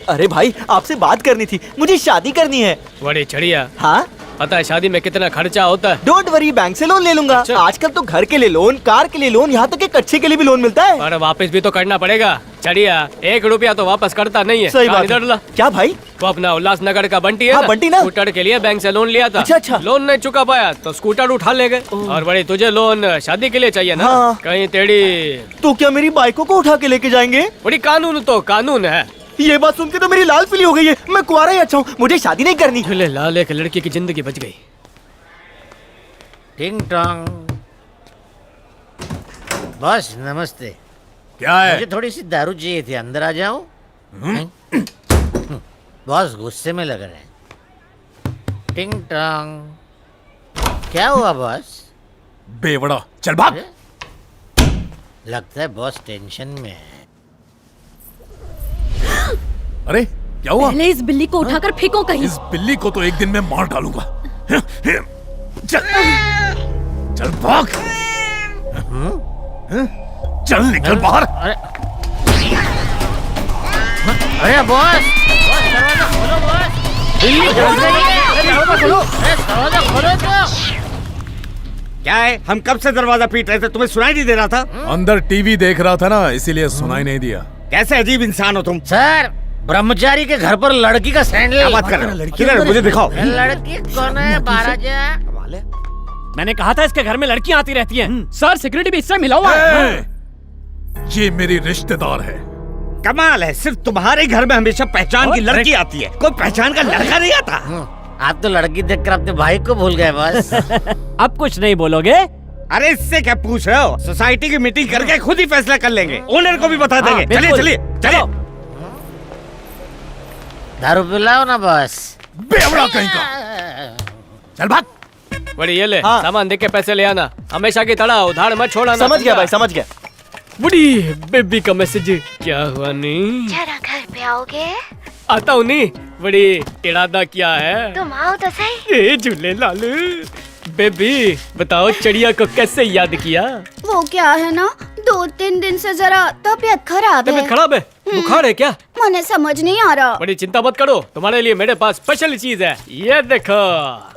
अरे भाई आपसे बात करनी थी, मुझे शादी करनी है। बड़ी चढ़िया। हाँ पता है शादी में कितना खर्चा होता है? डोंट वरी, बैंक से लोन ले लूंगा। आजकल तो घर के लिए लोन, कार के लिए लोन, यहाँ तक कि कच्चे के लिए भी लोन मिलता है। पर वापस भी तो करना पड़ेगा। चढ़िया 1 रुपया तो वापस करता नहीं है। सही बात है। क्या भाई? वो अपना उल्लासनगर का बंटी है हाँ, ना? बंटी ना? स्कूटर के लिए बैंक से लोन लिया था। अच्छा। लोन नहीं चुका पाया तो स्कूटर उठा ले गए। और बड़ी तुझे लोन शादी के लिए चाहिए ना? हाँ। कहीं तेरी तो क्या मेरी बाइकों को उठा के लेके जाएंगे? बड़ी कानून तो कानून है। ये बात सुन के तो मेरी लाल पीली हो गई है। मैं कुंवारा ही अच्छा हूँ, मुझे शादी नहीं करनी। लाल एक लड़की की जिंदगी बच गई। टिंग टोंग। बॉस नमस्ते। क्या है? मुझे थोड़ी सी दारू चाहिए थी, अंदर आ जाऊं? बॉस गुस्से में लग रहे हैं। टिंग टोंग। क्या हुआ बॉस? बेवड़ा चल भाग। लगता है बॉस टेंशन में है। अरे क्या हुआ? पहले इस बिल्ली को उठाकर फेंको कहीं। इस बिल्ली को तो एक दिन में मार डालूंगा। चल भाग। चल निकल बाहर। अरे बॉस दरवाजा खोलो बॉस। बिल्ली दरवाजा खोलो। दरवाजा खोलो तो। क्या है? हम कब से दरवाजा पीट रहे थे, तुम्हें सुनाई नहीं दे रहा था? अंदर टीवी देख रहा था ना, इसीलिए सुनाई नहीं दिया। कैसे अजीब इंसान हो तुम। सर ब्रह्मचारी के घर पर लड़की का सैंडल। क्या बात कर रहे हो? किधर है? मुझे दिखाओ। लड़की कौन है? महाराजा। मैंने कहा था इसके घर में लड़कियां आती रहती हैं। सर सिक्योरिटी भी इससे मिला हुआ है। ये मेरी रिश्तेदार है। कमाल है, सिर्फ तुम्हारे घर में हमेशा पहचान की लड़की आती है, कोई पहचान का लड़का नहीं आता। आप तो लड़की देखकर अपने भाई को भूल गए बस। अब कुछ नहीं बोलोगे? अरे इससे क्या पूछ रहे हो? सोसाइटी की मीटिंग करके खुद ही फैसला कर लेंगे, ओनर को भी बता देंगे। चलिए चलिए चलिए। दारू पिलाओ ना बस। बेवड़ा कहीं का। चल भाग। बड़ी ये ले सामान देख के पैसे ले आना, हमेशा की तरह उधार मत छोड़ना। समझ गया भाई, समझ गया। बड़ी बेबी का मैसेज क्या हुआ? नहीं जरा घर पे आओगे? आता हूँ। नहीं बड़ी इरादा क्या है? तुम आओ तो सही। ए झूले लाल बेबी बताओ चढ़िया को कैसे याद किया? वो क्या है ना, 2-3 दिन से जरा तबीयत खराब है। तबीयत खराब है? बुखार है क्या? मुझे समझ नहीं आ रहा। बड़ी चिंता मत करो, तुम्हारे लिए मेरे पास स्पेशल चीज है, ये देखो।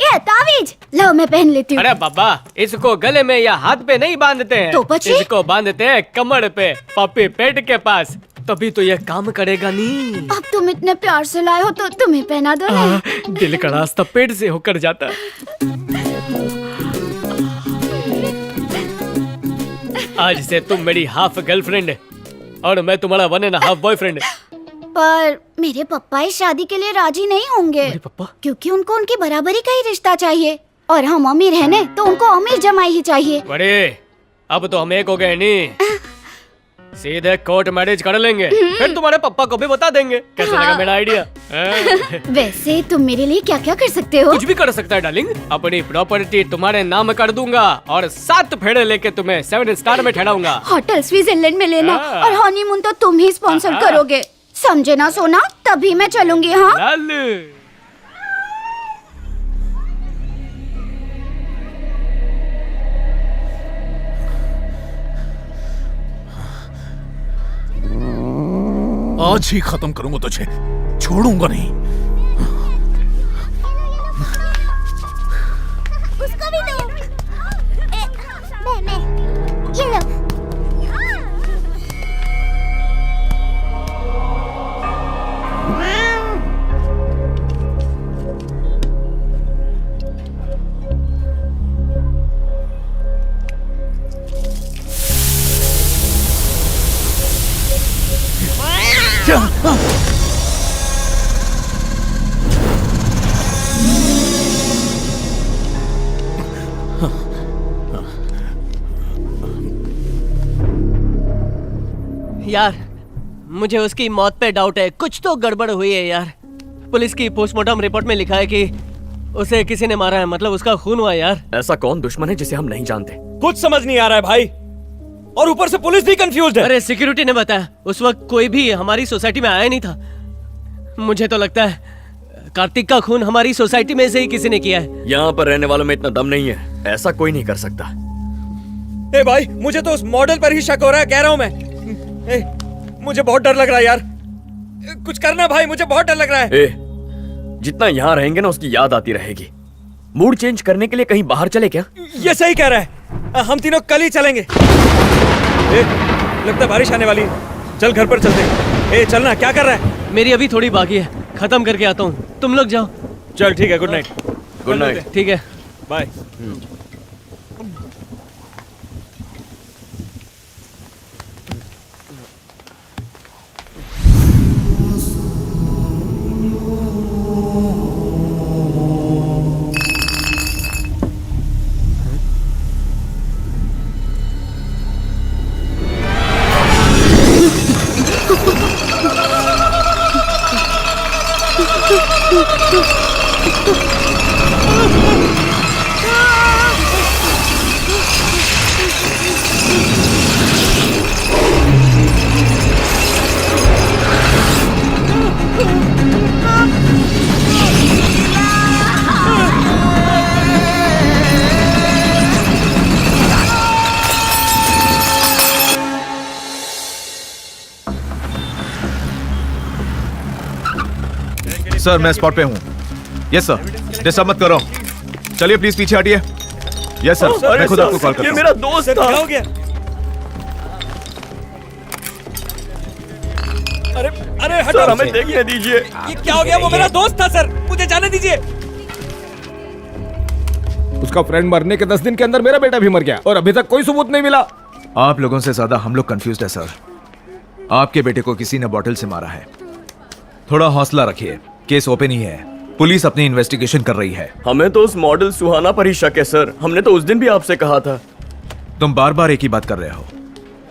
ये तावीज लो, मैं पहन लेती हूँ। अरे बाबा इसको गले में या हाथ पे नहीं बांधते हैं, तो बच्चे? इसको बांधते हैं कमर पे, पपी पेट के पास, तभी तो ये काम करेगा। नहीं अब तुम इतने प्यार से लाए हो तो तुम्हें पहना दो ना। दिल का रास्ता पेट से होकर जाता है। आज से तुम मेरी हाफ गर्लफ्रेंड और मैं तुम्हारा 1.5 बॉयफ्रेंड। पर मेरे पापा इस शादी के लिए राजी नहीं होंगे। मेरे पापा? क्योंकि उनको उनकी बराबरी का ही रिश्ता चाहिए और हम अमीर हैं ने तो उनको अमीर जमाई ही चाहिए। बड़े अब तो हम एक हो गए नहीं, सीधे कोर्ट मैरिज कर लेंगे, फिर तुम्हारे पापा को भी बता देंगे। कैसा लगा मेरा आइडिया? वैसे तुम मेरे लिए क्या क्या कर सकते हो? कुछ भी कर सकता है डार्लिंग, अपनी प्रॉपर्टी तुम्हारे नाम कर दूंगा और 7 फेरे लेके तुम्हें 7 स्टार में ठहराऊंगा। होटल स्विट्जरलैंड में लेना और हनीमून तो तुम ही स्पॉन्सर करोगे, समझे ना सोना? तभी मैं चलूंगी। हाँ आज ही खत्म करूंगा तुझे, छोड़ूंगा नहीं। उसको भी दो। मैं ये लो। यार मुझे उसकी मौत पे डाउट है, कुछ तो गड़बड़ हुई है यार। पुलिस की पोस्टमार्टम रिपोर्ट में लिखा है कि उसे किसी ने मारा है, मतलब उसका खून हुआ है यार। ऐसा कौन दुश्मन है जिसे हम नहीं जानते? कुछ समझ नहीं आ रहा है भाई, और ऊपर से पुलिस भी कंफ्यूज्ड है। अरे सिक्योरिटी ने बताया उस वक्त कोई भी हमारी सोसाइटी में आया नहीं था। मुझे तो लगता है कार्तिक का खून हमारी सोसाइटी में से ही किसी ने किया है। यहाँ पर रहने वालों में इतना दम नहीं है, ऐसा कोई नहीं कर सकता। ए भाई, मुझे तो उस मॉडल पर ही शक हो रहा है, कह रहा हूं मैं। मुझे बहुत डर लग रहा है यार, कुछ करना भाई, मुझे बहुत डर लग रहा है। जितना यहाँ रहेंगे ना उसकी याद आती रहेगी। मूड चेंज करने के लिए कहीं बाहर चले क्या? ये सही कह रहा है, हम तीनों कल ही चलेंगे। लगता है बारिश आने वाली है, चल घर पर चलते हैं। चलना, क्या कर रहा है? मेरी अभी थोड़ी बाकी है, खत्म करके आता हूँ, तुम लोग जाओ। चल ठीक है, गुड नाइट। Good night. ठीक है, बाय। सर मैं स्पॉट पे हूँ। यस सर, डिस्टर्ब मत करो। चलिए प्लीज पीछे हटिए। यस सर, मैं खुद आपको कॉल करता हूँ। ये मेरा दोस्त था। क्या हो गया? अरे अरे हटो, सर हमें देखने दीजिए। ये क्या हो गया? वो मेरा दोस्त था सर, मुझे जाने दीजिए। उसका फ्रेंड मरने के 10 दिन के अंदर मेरा बेटा भी मर गया और अभी तक कोई सबूत नहीं मिला। आप लोगों से ज्यादा हम लोग कंफ्यूज्ड है सर। आपके बेटे को किसी ने बॉटल से मारा है। थोड़ा हौसला रखिए, केस ओपन ही है, पुलिस अपनी इन्वेस्टिगेशन कर रही है। हमें तो उस मॉडल सुहाना पर ही शक है सर, हमने तो उस दिन भी आपसे कहा था। तुम बार बार एक ही बात कर रहे हो।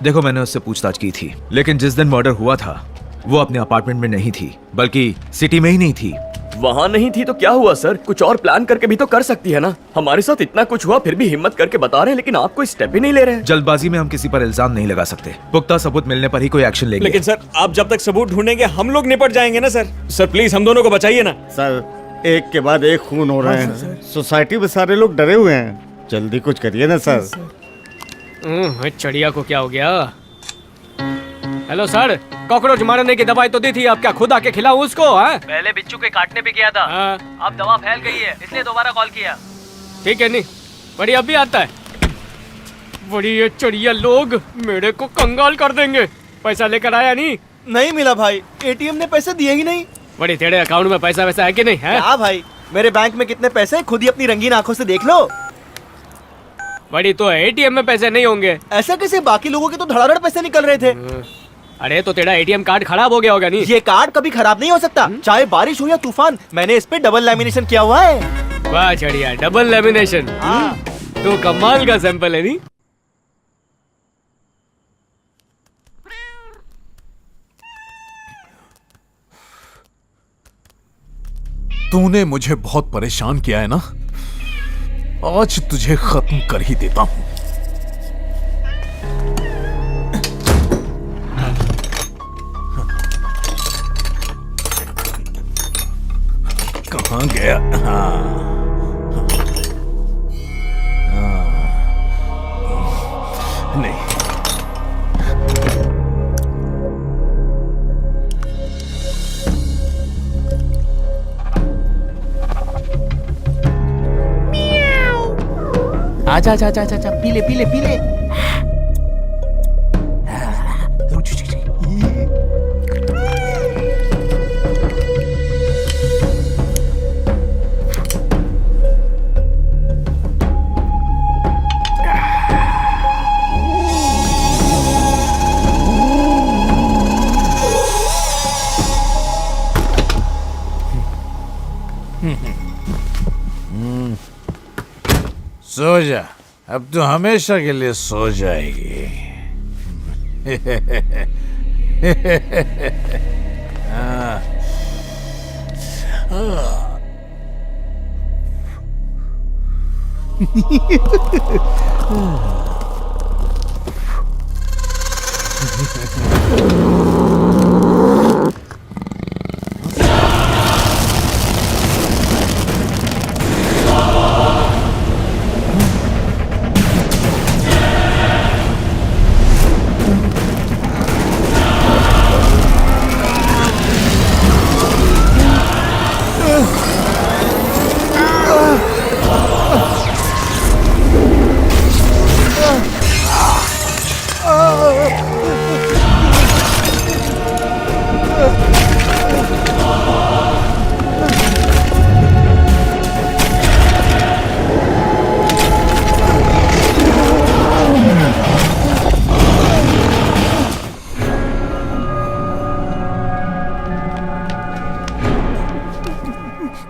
देखो मैंने उससे पूछताछ की थी, लेकिन जिस दिन मर्डर हुआ था वो अपने अपार्टमेंट में नहीं थी, बल्कि सिटी में ही नहीं थी। वहाँ नहीं थी तो क्या हुआ सर? कुछ और प्लान करके भी तो कर सकती है ना। हमारे साथ इतना कुछ हुआ फिर भी हिम्मत करके बता रहे हैं, लेकिन आप कोई स्टेप ही नहीं ले रहे हैं। जल्दबाजी में हम किसी पर इल्जाम नहीं लगा सकते, पुख्ता सबूत मिलने पर ही कोई एक्शन लेंगे। लेकिन सर आप जब तक सबूत ढूंढेंगे हम लोग निपट जाएंगे ना सर। सर प्लीज हम दोनों को बचाइए ना। सर एक के बाद एक खून हो रहे हैं, सोसाइटी में सारे लोग डरे हुए हैं, जल्दी कुछ करिए ना सर। चिड़िया को क्या हो गया? हेलो सर, कॉकरोच मारने की दवाई तो दी थी, आप क्या खुद आके खिलाऊं उसको? पहले बिच्छू के काटने पे किया था, अब दवा फैल गई है इसलिए दोबारा कॉल किया। ठीक है, नहीं बड़ी अब भी आता है। बड़ी ये चिड़िया लोग मेरे को कंगाल कर देंगे। पैसा लेकर आया नहीं मिला भाई, एटीएम ने पैसे दिए ही नहीं। बड़ी तेरे अकाउंट में पैसा वैसा है कि नहीं है? हाँ भाई, मेरे बैंक में कितने पैसे खुद ही अपनी रंगीन आंखों से देख लो। बड़ी तो एटीएम में पैसे नहीं होंगे। ऐसा कैसे? बाकी लोगों के तो धड़ाधड़ पैसे निकल रहे थे। अरे तो तेरा एटीएम कार्ड खराब हो गया होगा नहीं? ये कार्ड कभी खराब नहीं हो सकता, चाहे बारिश हो या तूफान। मैंने इस पे डबल लैमिनेशन किया हुआ है। वाह चिड़िया, डबल लैमिनेशन। तो कमाल का सैंपल है नहीं? तूने मुझे बहुत परेशान किया है ना, आज तुझे खत्म कर ही देता हूं। कहां गया? नहीं, आजा आजा आजा आजा, पी ले पी ले पी ले। सो जा, अब तो हमेशा के लिए सो जाएगी। हाँ।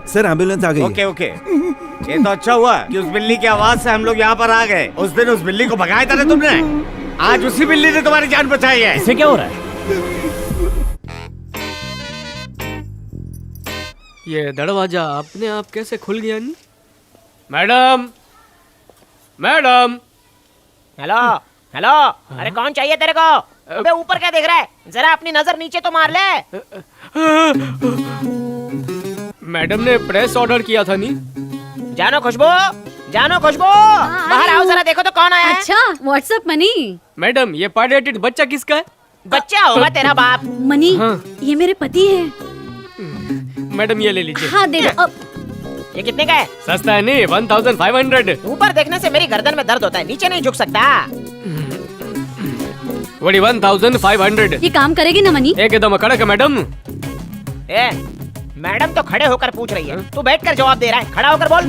सर एम्बुलेंस आ गई है। ओके ओके, ये तो अच्छा हुआ कि उस बिल्ली की आवाज से हम लोग यहाँ पर आ गए। उस दिन उस बिल्ली को भगाया था ना तुमने, आज उसी बिल्ली ने तुम्हारी जान बचाई है। इसे क्या हो रहा है? ये दरवाजा अपने आप कैसे खुल गया? नहीं मैडम, मैडम। हेलो हेलो, अरे कौन चाहिए तेरे को? अबे ऊपर क्या देख रहा है? जरा अपनी नजर नीचे तो मार ले। मैडम ने प्रेस ऑर्डर किया था। नहीं जानो खुशबू, जानो खुशबू, बाहर आओ जरा, देखो तो कौन आया है। अच्छा, व्हाट्सएप मनी। मैडम, ये पायरेटेड बच्चा किसका है? बच्चा होगा तेरा बाप। मनी, हाँ। ये मेरे पति हैं। मैडम ये ले लीजिए। हाँ दे दो। ये कितने का है? सस्ता है नहीं, 1500। ऊपर देखने से मेरी गर्दन में दर्द होता है, नीचे नहीं झुक सकता। वही 1500। ये काम करेगी ना मनी? एकदम कड़क है मैडम। ए, मैडम तो खड़े होकर पूछ रही है, तू बैठकर जवाब दे रहा है, खड़ा होकर बोल।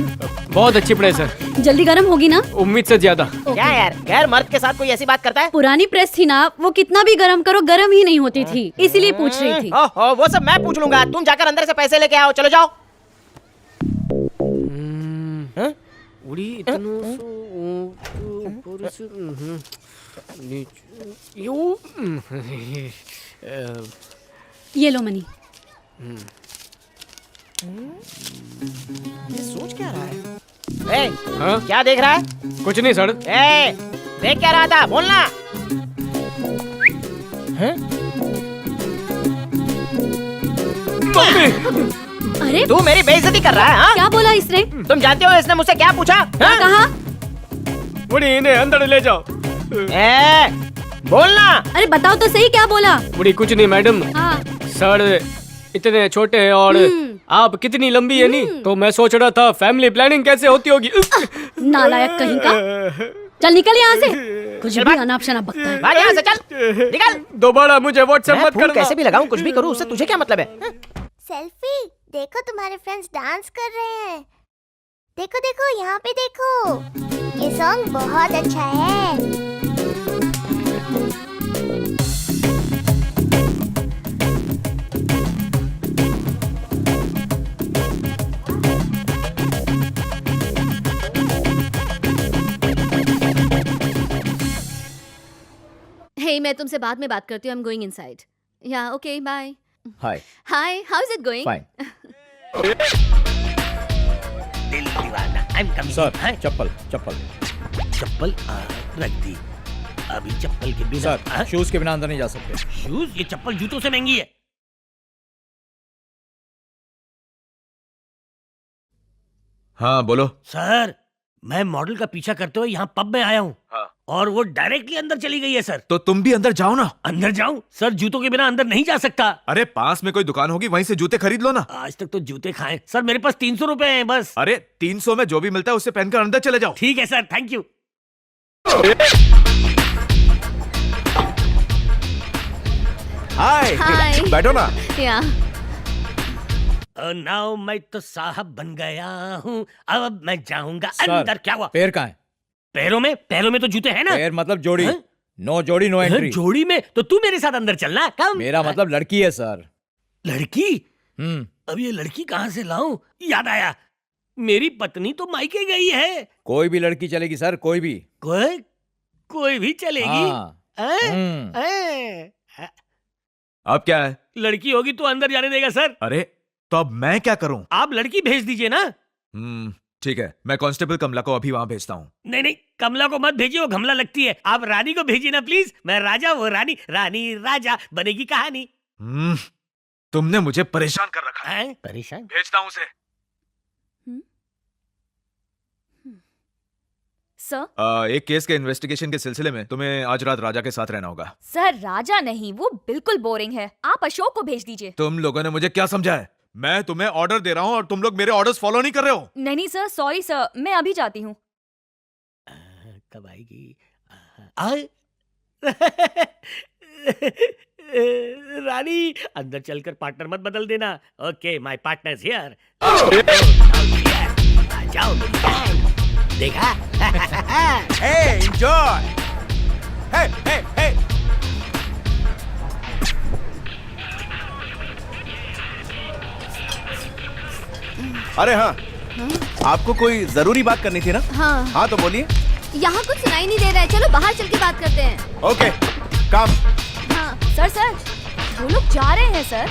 बहुत अच्छी प्रेस है। जल्दी गर्म होगी ना? उम्मीद से ज्यादा। क्या यार, गैर मर्द के साथ कोई ऐसी बात करता है? पुरानी प्रेस थी ना, वो कितना भी गर्म करो गर्म ही नहीं होती थी, इसीलिए पूछ रही थी। ओहो, वो सब मैं पूछ लूंगा, तुम जाकर अंदर से पैसे लेके आओ, चलो जाओ। उड़ी इतनों सो ऊपर से नीचे यूं। ये लो मनी। ये सोच क्या रहा है? ए, हाँ? क्या देख रहा है? कुछ नहीं सर। ए, देख क्या रहा था, बोलना। अरे तू मेरी बेइज्जती कर रहा है? हाँ? क्या बोला इसने? तुम जानते हो इसने मुझसे क्या पूछा? क्या कहा? बुढ़ी इन्हें अंदर ले जाओ। बोलना। अरे बताओ तो सही, क्या बोला? बुढ़ी कुछ नहीं मैडम। हाँ। सर इतने छोटे हैं और आप कितनी लंबी है नहीं, तो मैं सोच रहा था फैमिली प्लानिंग कैसे होती होगी। नालायक कहीं का। चल निकल यहाँ से, कुछ भी अनाप शनाप बकता है। भाग यहाँ से, चल निकल। दोबारा मुझे व्हाट्सएप मत करना। कैसे भी लगाऊं, कुछ भी करूं, उससे तुझे क्या मतलब है? सेल्फी देखो, तुम्हारे फ्रेंड्स डांस कर रहे हैं। देखो देखो, यहाँ पे देखो, ये सॉन्ग बहुत अच्छा है। हे, मैं तुमसे बाद में बात करती हूँ। I am going inside. या okay, bye. Hi hi, how is it going? Fine. दिल दीवाना, आई एम कमिंग। सर चप्पल चप्पल चप्पल रख दी। अभी चप्पल के बिना सर शूज के बिना अंदर नहीं जा सकते। शूज? ये चप्पल जूतों से महंगी है। हाँ बोलो। सर, मैं मॉडल का पीछा करते हुए यहाँ पब में आया हूँ। हाँ। और वो डायरेक्टली अंदर चली गई है सर। तो तुम भी अंदर जाओ ना। अंदर जाऊं? सर जूतों के बिना अंदर नहीं जा सकता। अरे पास में कोई दुकान होगी, वहीं से जूते खरीद लो ना। आज तक तो जूते खाए सर, मेरे पास 300 रुपए हैं बस। अरे 300 में जो भी मिलता है उससे पहनकर अंदर चले जाओ। ठीक है सर, थैंक यू। हाय, हाय। बैठो ना। या नाउ मैं तो साहब बन गया हूँ, अब मैं जाऊंगा सर, अंदर। क्या हुआ? पैर कहाँ है? पैरों में तो जूते हैं ना। पैर मतलब जोड़ी। नो जोड़ी नो एंट्री। जोड़ी में? तो तू मेरे साथ अंदर चलना। कम। मेरा मतलब लड़की है सर। लड़की? अब ये लड़की कहाँ से लाऊं? याद आया, मेरी पत्नी तो मायके गई है। कोई भी लड़की चलेगी सर, कोई भी। कोई भी चलेगी? हाँ। अब क्या है? लड़की होगी तो अंदर जाने देगा सर। अरे तो अब मैं क्या करूं? आप लड़की भेज दीजिए ना। ठीक है, मैं कांस्टेबल कमला को अभी वहां भेजता हूँ। नहीं नहीं, कमला को मत भेजिए, वो घमला लगती है। आप रानी को भेजिए ना प्लीज। मैं राजा, वो रानी, रानी राजा, बनेगी कहानी। तुमने मुझे परेशान कर रखा है। परेशान? भेजता हूँ उसे। सर, एक केस के इन्वेस्टिगेशन के सिलसिले में तुम्हें आज रात राजा के साथ रहना होगा। सर राजा नहीं, वो बिल्कुल बोरिंग है। आप अशोक को भेज दीजिए। तुम लोगों ने मुझे क्या समझा है? मैं तुम्हें ऑर्डर दे रहा हूँ और तुम लोग मेरे ऑर्डर्स फॉलो नहीं कर रहे हो। नहीं नहीं सर, सॉरी सर, मैं अभी जाती हूँ। कब आएगी? रानी, अंदर चलकर पार्टनर मत बदल देना। Okay, my partner is here. जाओ देखा? Hey, enjoy! Hey, hey, hey! अरे हाँ, आपको कोई जरूरी बात करनी थी ना? हाँ तो बोलिए। यहाँ कुछ सुनाई नहीं दे रहा है, चलो बाहर चल के बात करते हैं। ओके, काम। हाँ सर, वो लोग जा रहे हैं सर।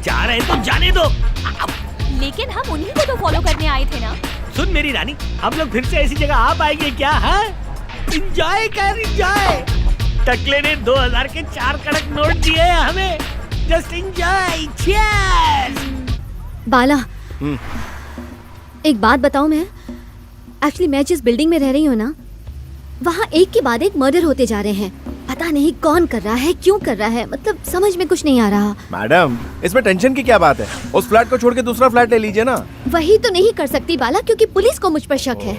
जा रहे हैं तो जाने दो। लेकिन हम उन्हीं को तो फॉलो करने आए थे ना। सुन मेरी रानी, हम लोग फिर से ऐसी जगह आ पाएंगे क्या? हाँ, इंजॉय कर, इंजॉय। टकले ने 2000 के 4 कड़क नोट दिए हैं हमें। Just enjoy, cheers. बाला, एक बात बताऊं मैं? एक्चुअली मैं जिस बिल्डिंग में रह रही हूँ ना, वहाँ एक के बाद एक मर्डर होते जा रहे हैं। पता नहीं कौन कर रहा है, क्यों कर रहा है, मतलब समझ में कुछ नहीं आ रहा। मैडम, इसमें टेंशन की क्या बात है? उस फ्लैट को छोड़ के दूसरा फ्लैट ले लीजिए ना। वही तो नहीं कर सकती बाला, क्योंकि पुलिस को मुझ पर शक है।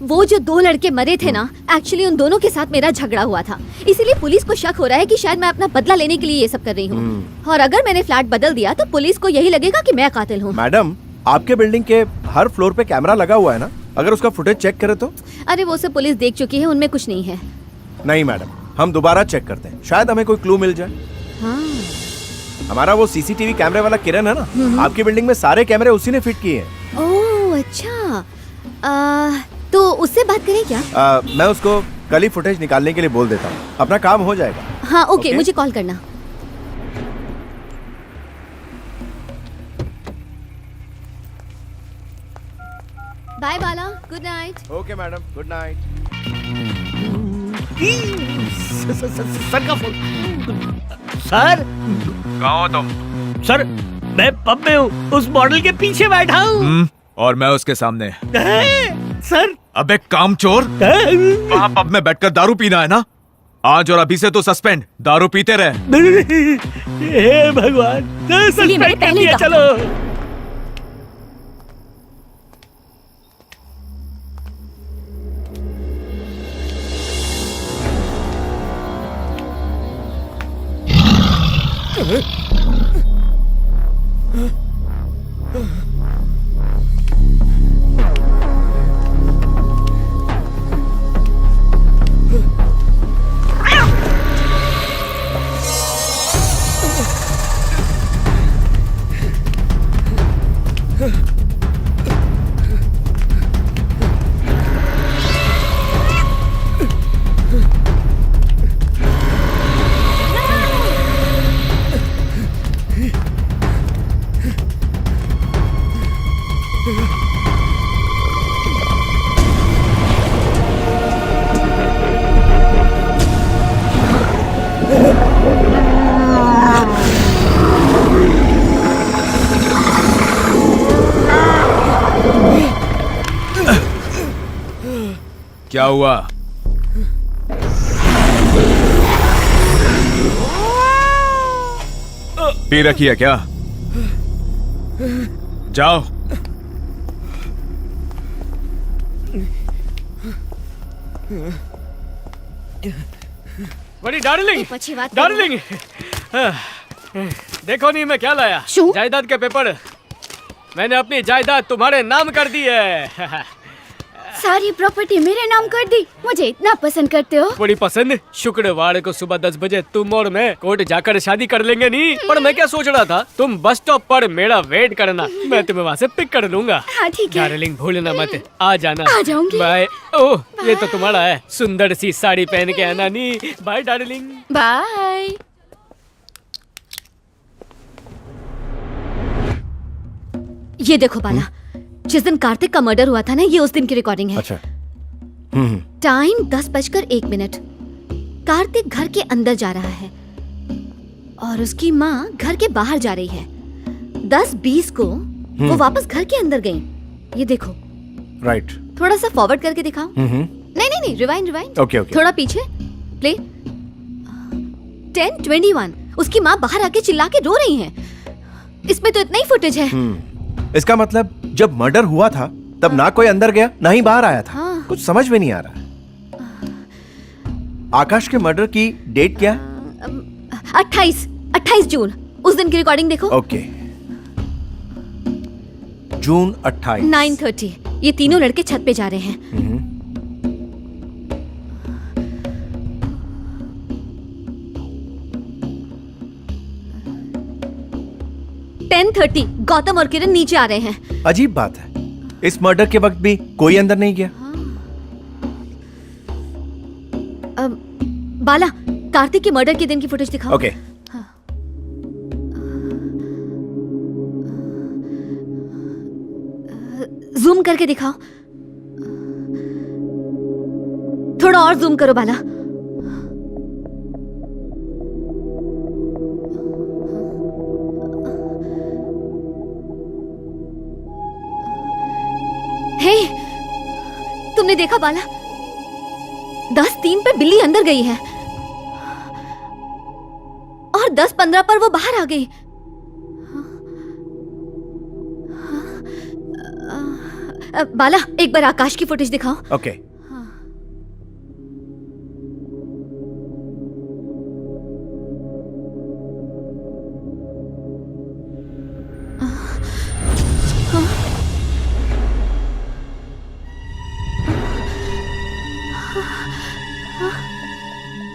वो जो 2 लड़के मरे थे ना, एक्चुअली उन दोनों के साथ मेरा झगड़ा हुआ था, इसीलिए पुलिस को शक हो रहा है कि शायद मैं अपना बदला लेने के लिए ये सब कर रही हूँ। और अगर मैंने फ्लैट बदल दिया तो पुलिस को यही लगेगा कि मैं कातिल हूँ। मैडम, आपके बिल्डिंग के हर फ्लोर पे कैमरा लगा हुआ है ना? अगर उसका फुटेज चेक करे तो? अरे वो सब पुलिस देख चुकी है, उनमें कुछ नहीं है। नहीं मैडम, हम दोबारा चेक करते हैं, शायद हमें कोई क्लू मिल जाए। हाँ। हमारा वो सीसीटीवी कैमरे वाला किरण है ना, आपकी बिल्डिंग में सारे कैमरे उसी ने फिट किए हैं। ओह अच्छा, तो उससे बात करें क्या? मैं उसको कल ही फुटेज निकालने के लिए बोल देता हूँ, अपना काम हो जाएगा। हाँ ओके, मुझे कॉल करना। Bye Bala, good night. Okay madam, good night. Sir का फोन। सर, कहाँ हो तुम? सर, मैं पब में हूँ, उस मॉडल के पीछे बैठा हूँ। और मैं उसके सामने। सर, अबे कामचोर, वहाँ पब में बैठकर दारू पीना है ना? आज और अभी से तो सस्पेंड, दारू पीते रहे। हे भगवान, सस्पेंड कर दिया, चलो। क्या हुआ? पी रखी है क्या? जाओ। बड़ी डार्लिंग, अच्छी बात डार्लिंग, देखो नहीं मैं क्या लाया। जायदाद के पेपर। मैंने अपनी जायदाद तुम्हारे नाम कर दी है। सारी प्रॉपर्टी मेरे नाम कर दी। मुझे इतना पसंद करते हो। बड़ी पसंद। शुक्रवार को सुबह 10 बजे तुम और मैं कोर्ट जाकर शादी कर लेंगे नहीं। पर मैं क्या सोच रहा था, तुम बस स्टॉप पर मेरा वेट करना, मैं तुम्हें वहाँ से पिक कर लूंगा। हाँ ठीक है। डार्लिंग भूलना मत, आ जाना। आ जाऊंगी। बाय। ओह, ये तो तुम्हारा है। सुंदर सी साड़ी पहन के आना नी। Bye darling. बाय। ये देखो बाला, जिस दिन कार्तिक का मर्डर हुआ था ना, ये उस दिन की रिकॉर्डिंग है। अच्छा। टाइम 10:01। कार्तिक घर के अंदर जा रहा है और उसकी माँ घर के बाहर जा रही है। 10:20 को वो वापस घर के अंदर गई। ये देखो। राइट। थोड़ा सा फॉरवर्ड करके दिखाओ। नहीं, रिवाइंड। ओके। थोड़ा पीछे प्ले। 10:21 उसकी माँ बाहर आके चिल्ला के रो रही है। इसमें तो इतना ही फुटेज है। इसका मतलब जब मर्डर हुआ था तब ना कोई अंदर गया ना ही बाहर आया था। कुछ समझ में नहीं आ रहा। आकाश के मर्डर की डेट क्या? 28 जून। उस दिन की रिकॉर्डिंग देखो। ओके। जून 28। 9:30। ये तीनों लड़के छत पे जा रहे हैं। 10:30 गौतम और किरण नीचे आ रहे हैं। अजीब बात है, इस मर्डर के वक्त भी कोई अंदर नहीं गया। बाला, कार्तिक के मर्डर के दिन की फुटेज दिखाओ। ओके। जूम करके दिखाओ। थोड़ा और जूम करो बाला। हे, तुमने देखा बाला? 10:03 पर बिल्ली अंदर गई है और 10:15 पर वो बाहर आ गई। बाला, एक बार आकाश की फुटेज दिखाओ। ओके।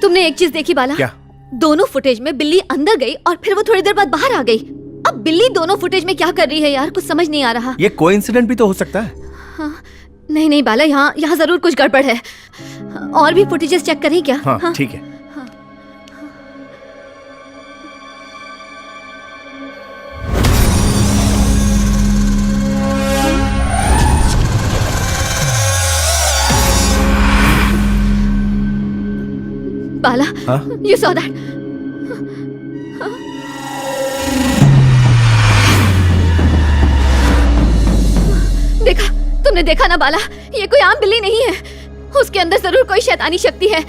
तुमने एक चीज देखी बाला? क्या? दोनों फुटेज में बिल्ली अंदर गई और फिर वो थोड़ी देर बाद बाहर आ गई। अब बिल्ली दोनों फुटेज में क्या कर रही है यार, कुछ समझ नहीं आ रहा। ये कोइंसिडेंट भी तो हो सकता है। हाँ, नहीं बाला, यहाँ जरूर कुछ गड़बड़ है। और भी फुटेजेस चेक करें क्या? हाँ, ठीक है। बाला, you saw that? देखा? तुमने देखा ना बाला? ये कोई आम बिल्ली नहीं है। उसके अंदर जरूर कोई शैतानी शक्ति है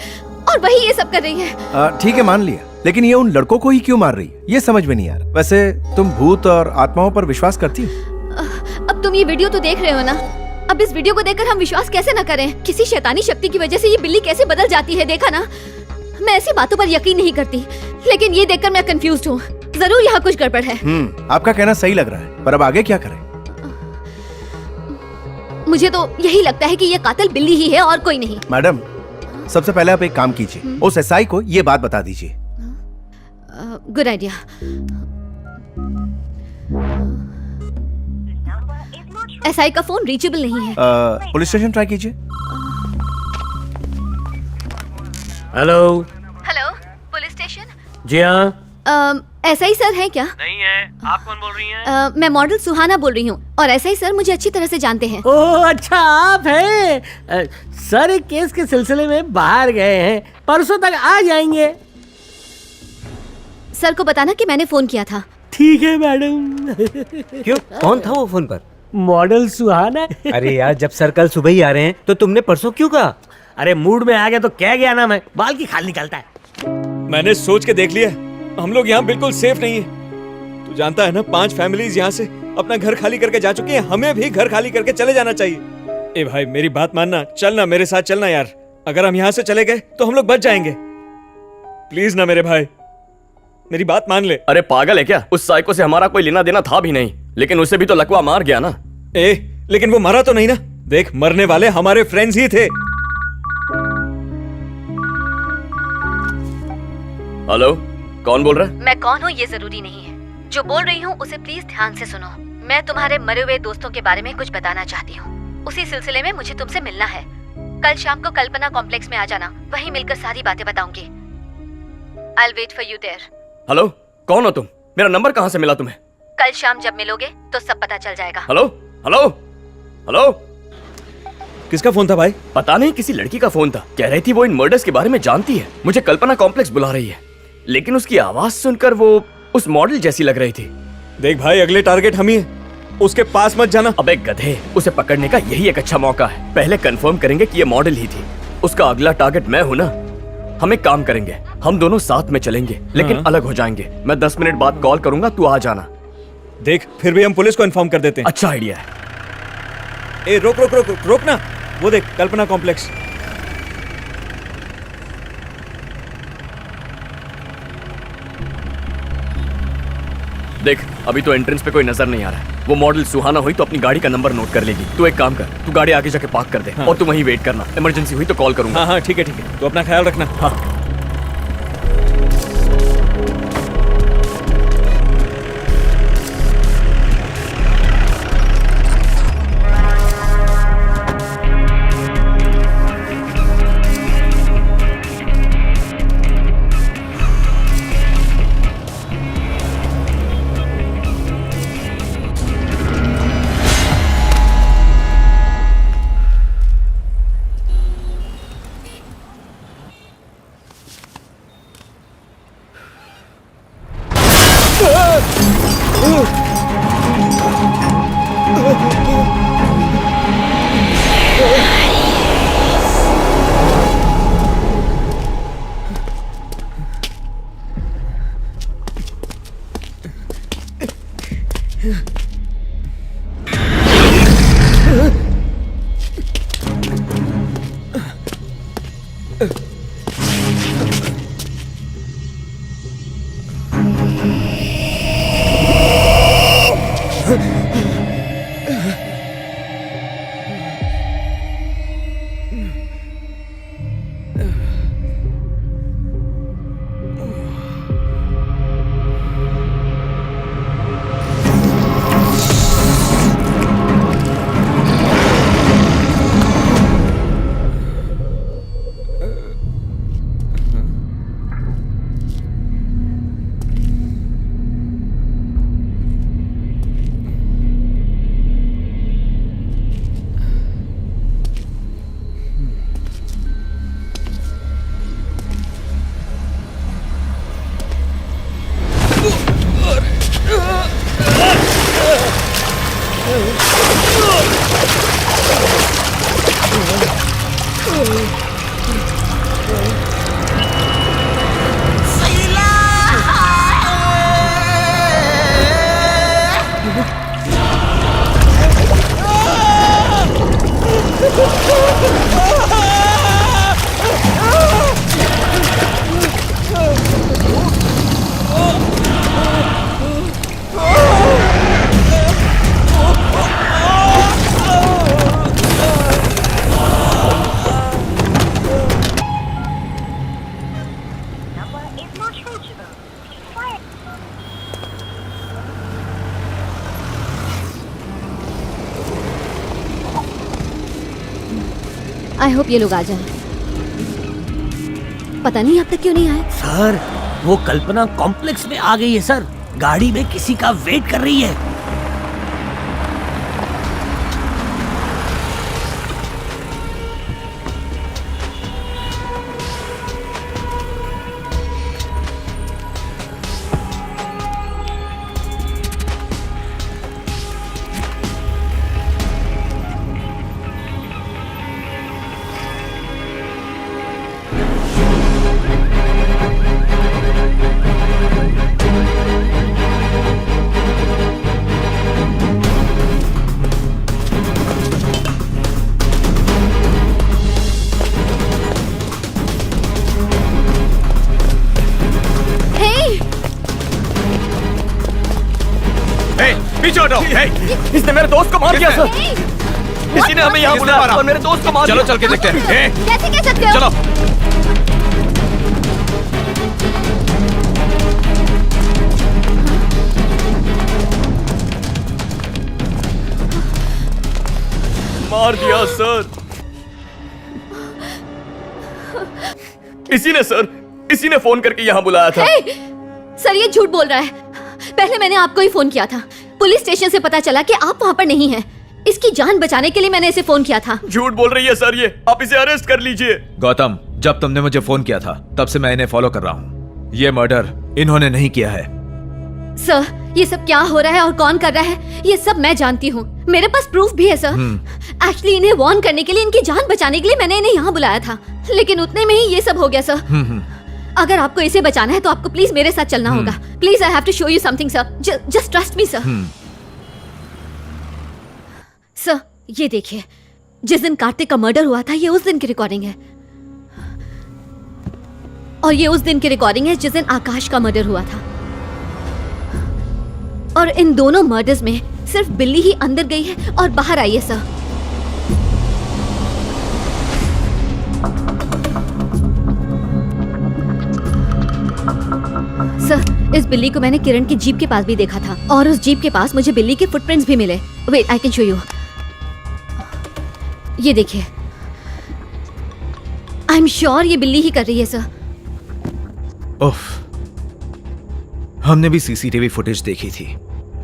और वही ये सब कर रही है। ठीक है, मान लिया, लेकिन ये उन लड़कों को ही क्यों मार रही है, ये समझ में नहीं आ रहा। वैसे तुम भूत और आत्माओं पर विश्वास करती हो? अब तुम ये वीडियो तो देख रहे हो ना? अब इस वीडियो को देखकर हम विश्वास कैसे न करें? किसी शैतानी शक्ति की वजह से ये बिल्ली कैसे बदल जाती है, देखा ना? मैं ऐसी बातों पर यकीन नहीं करती, लेकिन ये देखकर मैं कंफ्यूज्ड हूँ। जरूर यहाँ कुछ गड़बड़ है। आपका कहना सही लग रहा है, पर अब आगे क्या करें? मुझे तो यही लगता है कि ये कातिल बिल्ली ही है और कोई नहीं। मैडम, सबसे पहले आप एक काम कीजिए, उस एसआई को ये बात बता दीजिए। Good idea. एसआई का फोन रीचेबल नहीं है। पुलिस स्टेशन ट्राई कीजिए। हेलो। Hello, police station? जी हाँ। एसआई सर है क्या? नहीं है। आप कौन बोल रही हैं? मैं मॉडल सुहाना बोल रही हूँ और एसआई सर मुझे अच्छी तरह से जानते हैं। ओह अच्छा, आप हैं। सर एक केस के सिलसिले में बाहर गए हैं, परसों तक आ जाएंगे। सर को बताना कि मैंने फोन किया था। ठीक है मैडम। क्यों, कौन था वो फोन पर? मॉडल सुहाना। अरे यार, जब सर कल सुबह ही आ रहे हैं तो तुमने परसों क्यों कहा? अरे मूड में आ गया तो क्या गया ना, मैं बाल की खाल निकलता है। मैंने सोच के देख लिया, हम लोग यहाँ बिल्कुल सेफ नहीं है। तू जानता है ना, 5 फैमिलीज यहाँ से अपना घर खाली करके जा चुकी हैं। हमें भी घर खाली करके चले जाना चाहिए। ए भाई, मेरी बात मानना, चलना मेरे साथ चलना यार। अगर हम यहाँ से चले गए तो हम लोग बच जाएंगे। प्लीज ना मेरे भाई, मेरी बात मान ले। अरे पागल है क्या? उस साइको से हमारा कोई लेना देना था भी नहीं, लेकिन उसे भी तो लकवा मार गया ना। लेकिन वो मरा तो नहीं ना? देख, मरने वाले हमारे फ्रेंड्स ही थे। हेलो, कौन बोल रहा है? मैं कौन हूँ ये जरूरी नहीं है, जो बोल रही हूँ उसे प्लीज ध्यान से सुनो। मैं तुम्हारे मरे हुए दोस्तों के बारे में कुछ बताना चाहती हूँ। उसी सिलसिले में मुझे तुमसे मिलना है। कल शाम को कल्पना कॉम्प्लेक्स में आ जाना, वहीं मिलकर सारी बातें बताऊंगी। I'll wait for you there. Hello, कौन हो तुम? मेरा नंबर कहाँ से मिला तुम्हें? कल शाम जब मिलोगे तो सब पता चल जाएगा। हेलो हेलो हेलो, किसका फोन था भाई? पता नहीं, किसी लड़की का फोन था। कह रही थी वो इन मर्डर्स के बारे में जानती है, मुझे कल्पना कॉम्प्लेक्स बुला रही है, लेकिन उसकी आवाज सुनकर वो उस मॉडल जैसी लग रही थी। देख भाई, अगले टारगेट हम ही है, उसके पास मत जाना। अबे गधे, उसे पकड़ने का यही एक अच्छा मौका है। पहले कंफर्म करेंगे कि ये मॉडल ही थी, उसका अगला टारगेट मैं हूं ना। हम एक काम करेंगे, हम दोनों साथ में चलेंगे लेकिन अलग हो जाएंगे। मैं 10 मिनट बाद कॉल करूंगा, तू आ जाना। देख, फिर भी हम पुलिस को इन्फॉर्म कर देते हैं। अच्छा आइडिया है। ए रोक रोक रोक रोक ना, वो देख कल्पना कॉम्प्लेक्स। देख, अभी तो एंट्रेंस पे कोई नजर नहीं आ रहा है। वो मॉडल सुहाना हुई तो अपनी गाड़ी का नंबर नोट कर लेगी। तू एक काम कर, तू गाड़ी आगे जाके पार्क कर दे और तू वहीं वेट करना। इमरजेंसी हुई तो कॉल करूंगा। हाँ हाँ ठीक है, तो अपना ख्याल रखना। हाँ। आई होप ये लोग आ जाएं। पता नहीं अब तक क्यों नहीं आए। सर, वो कल्पना कॉम्प्लेक्स में आ गई है सर, गाड़ी में किसी का वेट कर रही है। पीछे हटो। इसने मेरे दोस्त को मार दिया सर। इसी ने हमें यहाँ बुलाया और मेरे दोस्त को मार दिया। चलो चल के देखते हैं। कैसे कह सकते हो? चलो। मार दिया सर। इसी ने सर, इसी ने फोन करके यहाँ बुलाया था। सर ये झूठ बोल रहा है। पहले मैंने आपको ही फोन किया था। पुलिस स्टेशन से पता चला कि आप वहाँ पर नहीं हैं। इसकी जान बचाने के लिए मैंने इसे फोन किया था। झूठ बोल रही है सर, ये आप इसे अरेस्ट कर लीजिए। गौतम, जब तुमने मुझे फोन किया था तब से मैं इन्हें फॉलो कर रहा हूँ। ये मर्डर इन्होंने नहीं किया है। सर, ये सब क्या हो रहा है और कौन कर रहा है ये सब मैं जानती हूँ। मेरे पास प्रूफ भी है सर। एक्चुअली इन्हें वार्न करने के लिए, इनकी जान बचाने के लिए मैंने इन्हें यहाँ बुलाया था, लेकिन उतने में ही ये सब हो गया सर। अगर आपको इसे बचाना है तो आपको प्लीज मेरे साथ चलना होगा। Please, I have to show you something sir. Just trust me sir. Sir, ये देखिए, जिस दिन कार्तिक का मर्डर हुआ था ये उस दिन की रिकॉर्डिंग है, और ये उस दिन की रिकॉर्डिंग है जिस दिन आकाश का मर्डर हुआ था। और इन दोनों मर्डर्स में सिर्फ बिल्ली ही अंदर गई है और बाहर आई है सर। सर, इस बिल्ली को मैंने किरण की जीप के पास भी देखा था, और उस जीप के पास मुझे बिल्ली के फुटप्रिंट्स भी मिले। Wait, I can show you. ये देखिए, आई एम श्योर ये बिल्ली ही कर रही है सर। उफ, हमने भी सीसीटीवी फुटेज देखी थी,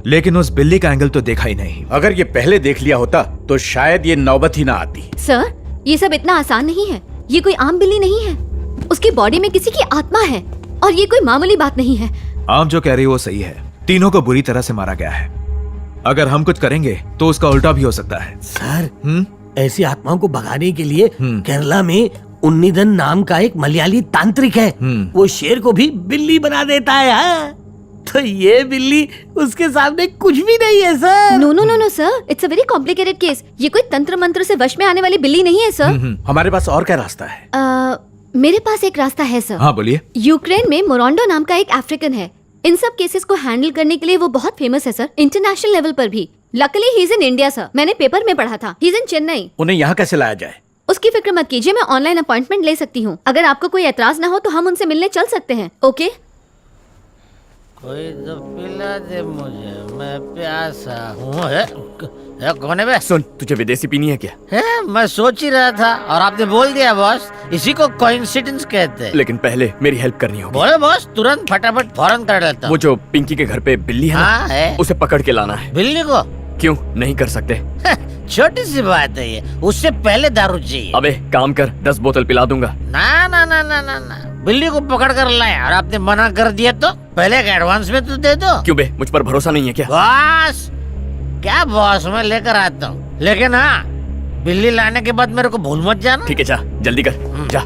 लेकिन उस बिल्ली का एंगल तो देखा ही नहीं। अगर ये पहले देख लिया होता तो शायद ये नौबत ही ना आती। सर, ये सब इतना आसान नहीं है। ये कोई आम बिल्ली नहीं है, उसकी बॉडी में किसी की आत्मा है, और ये कोई मामूली बात नहीं है। आप जो कह रही हो वो सही है, तीनों को बुरी तरह से मारा गया है। अगर हम कुछ करेंगे तो उसका उल्टा भी हो सकता है। सर, ऐसी आत्माओं को भगाने के लिए केरला में उन्नीदन नाम का एक मलयाली तांत्रिक है। वो शेर को भी बिल्ली बना देता है। हाँ? तो ये बिल्ली उसके सामने कुछ भी नहीं है sir. No no no no sir, it's a very complicated case. ये कोई तंत्र मंत्र से वश में आने वाली बिल्ली नहीं है सर। हमारे पास और क्या रास्ता है? मेरे पास एक रास्ता है सर। हाँ, बोलिए। यूक्रेन में मोरांडो नाम का एक अफ्रीकन है। इन सब केसेस को हैंडल करने के लिए वो बहुत फेमस है सर, इंटरनेशनल लेवल पर भी। Luckily he is in India sir. मैंने पेपर में पढ़ा था। He is in Chennai. उन्हें यहाँ कैसे लाया जाए? उसकी फिक्र मत कीजिए, मैं ऑनलाइन अपॉइंटमेंट ले सकती हूँ। अगर आपको कोई एतराज ना हो तो हम उनसे मिलने चल सकते हैं। ओके? कोई तो पिला दे मुझे, मैं प्यासा हूँ। कौन है बे? सुन, तुझे विदेशी पीनी है क्या? है, मैं सोच ही रहा था और आपने बोल दिया बॉस। इसी को कोइंसिडेंस कहते हैं। लेकिन पहले मेरी हेल्प करनी होगी। बोले बॉस, तुरंत फटाफट फौरन कर लेता। वो जो पिंकी के घर पे बिल्ली है हाँ, ना, है। उसे पकड़ के लाना है। बिल्ली को? क्यों नहीं कर सकते? छोटी सी बात है ये, उससे पहले दारू चाहिए। अबे काम कर, 10 बोतल पिला दूंगा। ना ना ना ना ना ना, बिल्ली को पकड़ कर लाए और आपने मना कर दिया तो पहले एडवांस में तो दे दो। क्यों बे, मुझ पर भरोसा नहीं है क्या? बॉस, क्या बॉस, मैं लेकर आता हूँ, लेकिन हाँ, बिल्ली लाने के बाद मेरे को भूल मत जाना। ठीक है, जा जल्दी कर, जा।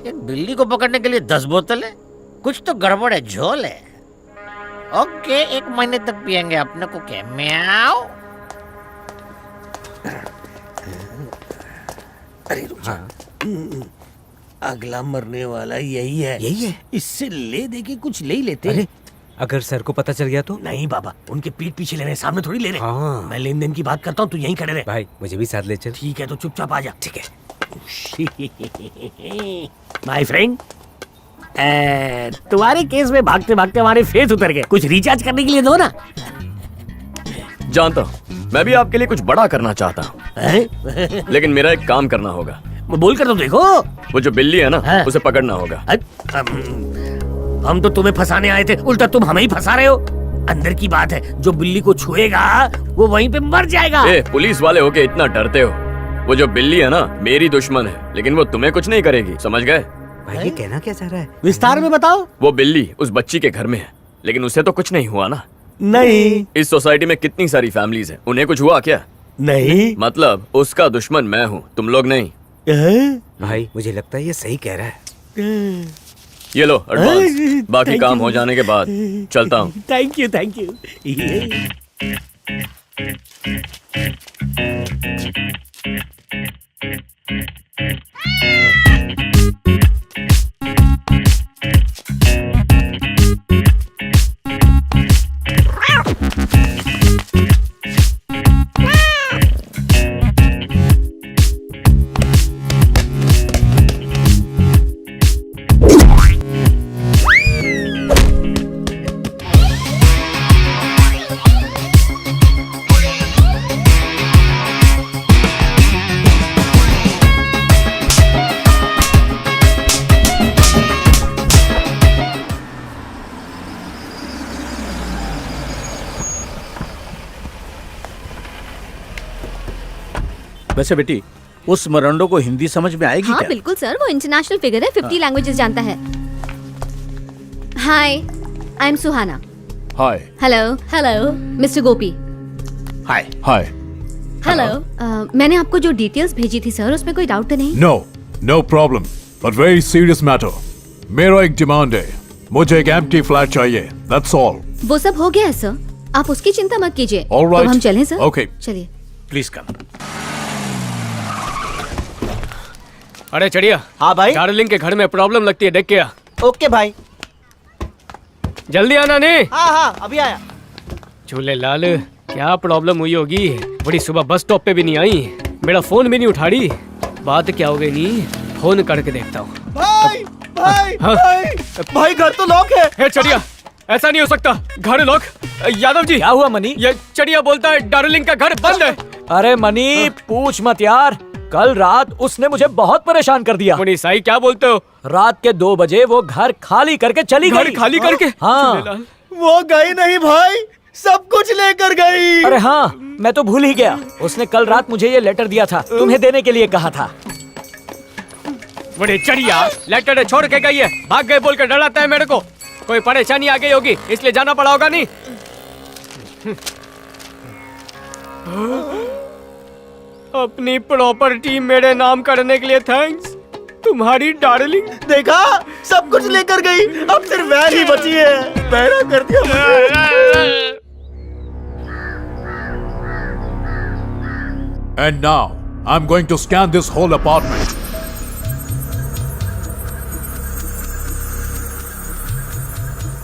ये बिल्ली को पकड़ने के लिए 10 बोतल है, कुछ तो गड़बड़ है, झोल है। ओके, 1 महीने तक पियेंगे अपने को। क्या म्याऊ? अरे रुक जा। अगला मरने वाला यही है। यही है? इससे ले दे के कुछ ले ही लेते। अरे, अगर सर को पता चल गया तो? नहीं बाबा, उनके पीठ पीछे ले रहे, सामने थोड़ी ले रहे। हाँ। मैं लेन देन की बात करता हूँ, तू यहीं खड़े रहे। भाई मुझे भी साथ ले चल। ठीक है, तो चुपचाप आ जा। ठीक है माय फ्रेंड, तुम्हारे केस में भागते भागते हमारे फेस उतर गए। कुछ रिचार्ज करने के लिए दो ना। जानता हूँ, मैं भी आपके लिए कुछ बड़ा करना चाहता हूँ, लेकिन मेरा एक काम करना होगा। बोल कर तो देखो। वो जो बिल्ली है ना, उसे पकड़ना होगा। हम तो तुम्हें फंसाने आए थे, उल्टा तुम हमें ही फंसा रहे हो। अंदर की बात है, जो बिल्ली को छुएगा वो वहीं पे मर जाएगा। पुलिस वाले होके इतना डरते हो? वो जो बिल्ली है ना, मेरी दुश्मन है, लेकिन वो तुम्हें कुछ नहीं करेगी, समझ गए? भाई ये कहना क्या चाह रहा है? विस्तार में बताओ। वो बिल्ली उस बच्ची के घर में है, लेकिन उसे तो कुछ नहीं हुआ ना। नहीं। इस सोसाइटी में कितनी सारी फैमिलीज हैं, उन्हें कुछ हुआ क्या? नहीं। मतलब उसका दुश्मन मैं हूँ, तुम लोग नहीं। भाई मुझे लगता है ये सही कह रहा है। ये लो एडवांस, बाकी काम हो जाने के बाद चलता हूँ। Thank you, thank you. वैसे बेटी उस मरंडो को हिंदी समझ में आएगी हाँ क्या? बिल्कुल सर, वो इंटरनेशनल फिगर है, 50 लैंग्वेजेस जानता है। Hi, I am Suhana. Hi. Hello hello mister Gopi. Hi hi. Hello. मैंने आपको जो डिटेल्स भेजी थी सर, उसमें कोई डाउट तो नहीं? No problem, but very serious matter. मेरा एक डिमांड है, मुझे एक एम्प्टी फ्लैट चाहिए, दैट्स ऑल। वो सब हो गया है सर, आप उसकी चिंता मत कीजिए। All right. तो हम चलें सर? Okay. चलिए। Please come. अरे चढ़िया। हाँ भाई। डार्लिंग के घर में प्रॉब्लम लगती है, देख के आ। ओके भाई। जल्दी आना नहीं। हाँ अभी आया। झूले लाल, क्या प्रॉब्लम हुई होगी? बड़ी सुबह बस स्टॉप पे भी नहीं आई, मेरा फोन भी नहीं उठा रही। बात क्या हो गई? नहीं, फोन करके देखता हूँ। भाई भाई हाँ? भाई घर तो लॉक है। चढ़िया, ऐसा नहीं हो सकता, घर लॉक। यादव जी, क्या हुआ मनी? ये चढ़िया बोलता है डार्लिंग का घर बंद है। अरे मनी पूछ मत यार, कल रात उसने मुझे बहुत परेशान कर दिया। मनी साई क्या बोलते हो? रात के 2 बजे वो घर खाली करके चली गई। घर खाली करके? हाँ। वो गई नहीं भाई, सब कुछ लेकर गई। अरे हाँ, मैं तो भूल ही गया। उसने कल रात मुझे ये लेटर दिया था, तुम्हें देने के लिए कहा था। बड़े चढ़िया, लेटर छोड़ के गई है, भाग गए बोल कर डराता है मेरे को। कोई परेशानी आ गई होगी इसलिए जाना पड़ा होगा। नहीं अपनी प्रॉपर्टी मेरे नाम करने के लिए थैंक्स। तुम्हारी डार्लिंग देखा, सब कुछ लेकर गई, अब सिर्फ वैन ही बची है। बहरा कर दिया मुझे। And now, I'm going to scan this whole apartment.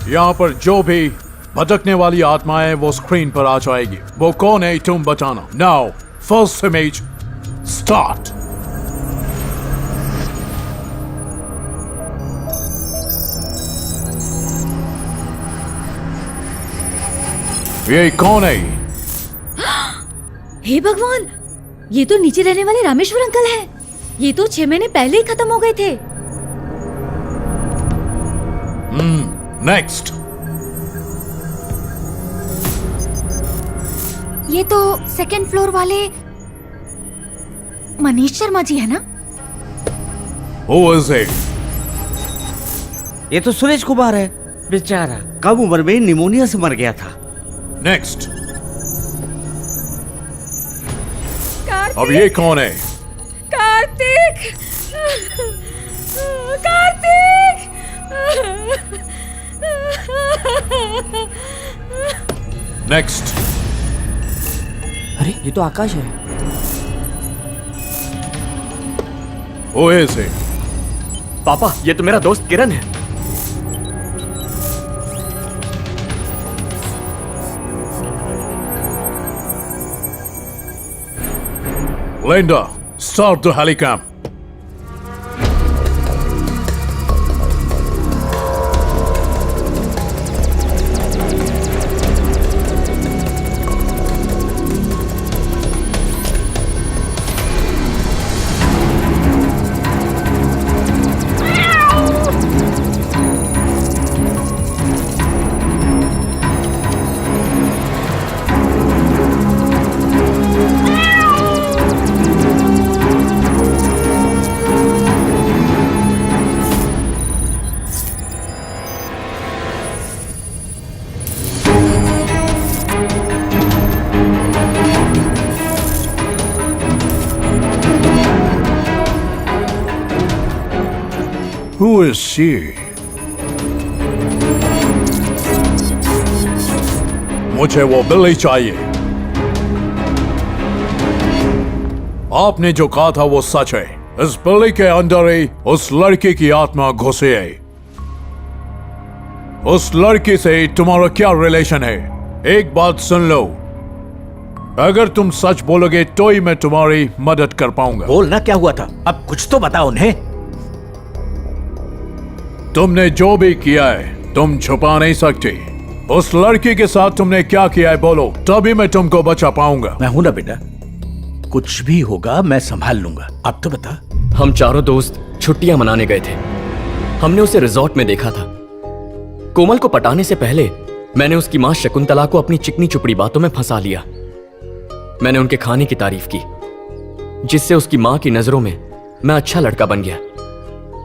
यहाँ पर जो भी भटकने वाली आत्माएं वो स्क्रीन पर आ जाएगी। वो कौन है तुम बताना। Now, first image, start. ये कौन है? हे भगवान, ये तो नीचे रहने वाले रामेश्वर अंकल हैं। ये तो 6 महीने पहले ही खत्म हो गए थे। नेक्स्ट। ये तो सेकंड फ्लोर वाले मनीष शर्मा जी है ना? Who is it? ये तो सुरेश कुमार है, बेचारा कम उम्र में निमोनिया से मर गया था। नेक्स्ट। अब ये कौन है? कार्तिक! कार्तिक! नेक्स्ट। अरे ये तो आकाश है। Who is it? पापा, ये तो मेरा दोस्त किरण है। Linda, start the helicam. Who is she? मुझे वो बिल्ली चाहिए। आपने जो कहा था वो सच है। इस बिल्ली के अंदर ही उस लड़की की आत्मा घुसी है। उस लड़की से तुम्हारा क्या रिलेशन है? एक बात सुन लो, अगर तुम सच बोलोगे तो ही मैं तुम्हारी मदद कर पाऊंगा। बोलना क्या हुआ था, अब कुछ तो बताओ उन्हें। तुमने जो भी किया है तुम छुपा नहीं सकते। उस लड़की के साथ तुमने क्या किया है बोलो, तभी मैं तुमको बचा पाऊंगा। मैं हूं ना बेटा, कुछ भी होगा मैं संभाल लूंगा। अब तो बता। हम चारों दोस्त छुट्टियां मनाने गए थे। हमने उसे रिजॉर्ट में देखा था। कोमल को पटाने से पहले मैंने उसकी मां शकुंतला को अपनी चिकनी चुपड़ी बातों में फंसा लिया। मैंने उनके खाने की तारीफ की, जिससे उसकी माँ की नजरों में मैं अच्छा लड़का बन गया।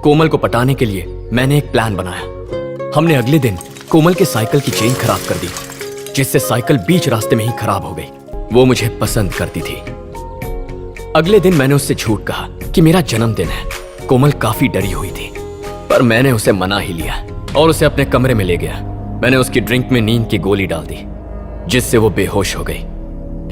कोमल को पटाने के लिए मैंने एक प्लान बनाया। हमने अगले दिन कोमल के साइकिल की चेन खराब कर दी, जिससे साइकिल बीच रास्ते में ही खराब हो गई। वो मुझे पसंद करती थी। अगले दिन मैंने उससे झूठ कहा कि मेरा जन्मदिन है। कोमल काफी डरी हुई थी, पर मैंने उसे मना ही लिया और उसे अपने कमरे में ले गया। मैंने उसकी ड्रिंक में नींद की गोली डाल दी, जिससे वो बेहोश हो गई।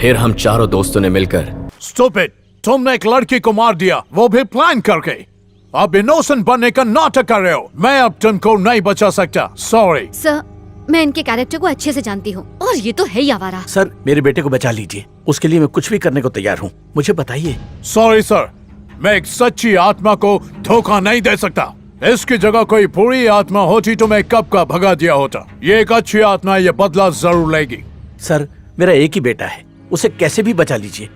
फिर हम चारों दोस्तों ने मिलकर स्टूपिड, तुमने एक लड़की को मार दिया, वो भी प्लान करके। अब इनोसेंट बनने का नाटक कर रहे हो। मैं अब तुमको नहीं बचा सकता, सॉरी। सर, मैं इनके कैरेक्टर को अच्छे से जानती हूँ और ये तो है ही आवारा। सर, मेरे बेटे को बचा लीजिए, उसके लिए मैं कुछ भी करने को तैयार हूँ। मुझे बताइए। सॉरी सर, मैं एक सच्ची आत्मा को धोखा नहीं दे सकता। इसकी जगह कोई बुरी आत्मा होती तो मैं कब का भगा दिया होता। ये एक अच्छी आत्मा, ये बदला जरूर लेगी। सर, मेरा एक ही बेटा है, उसे कैसे भी बचा लीजिए।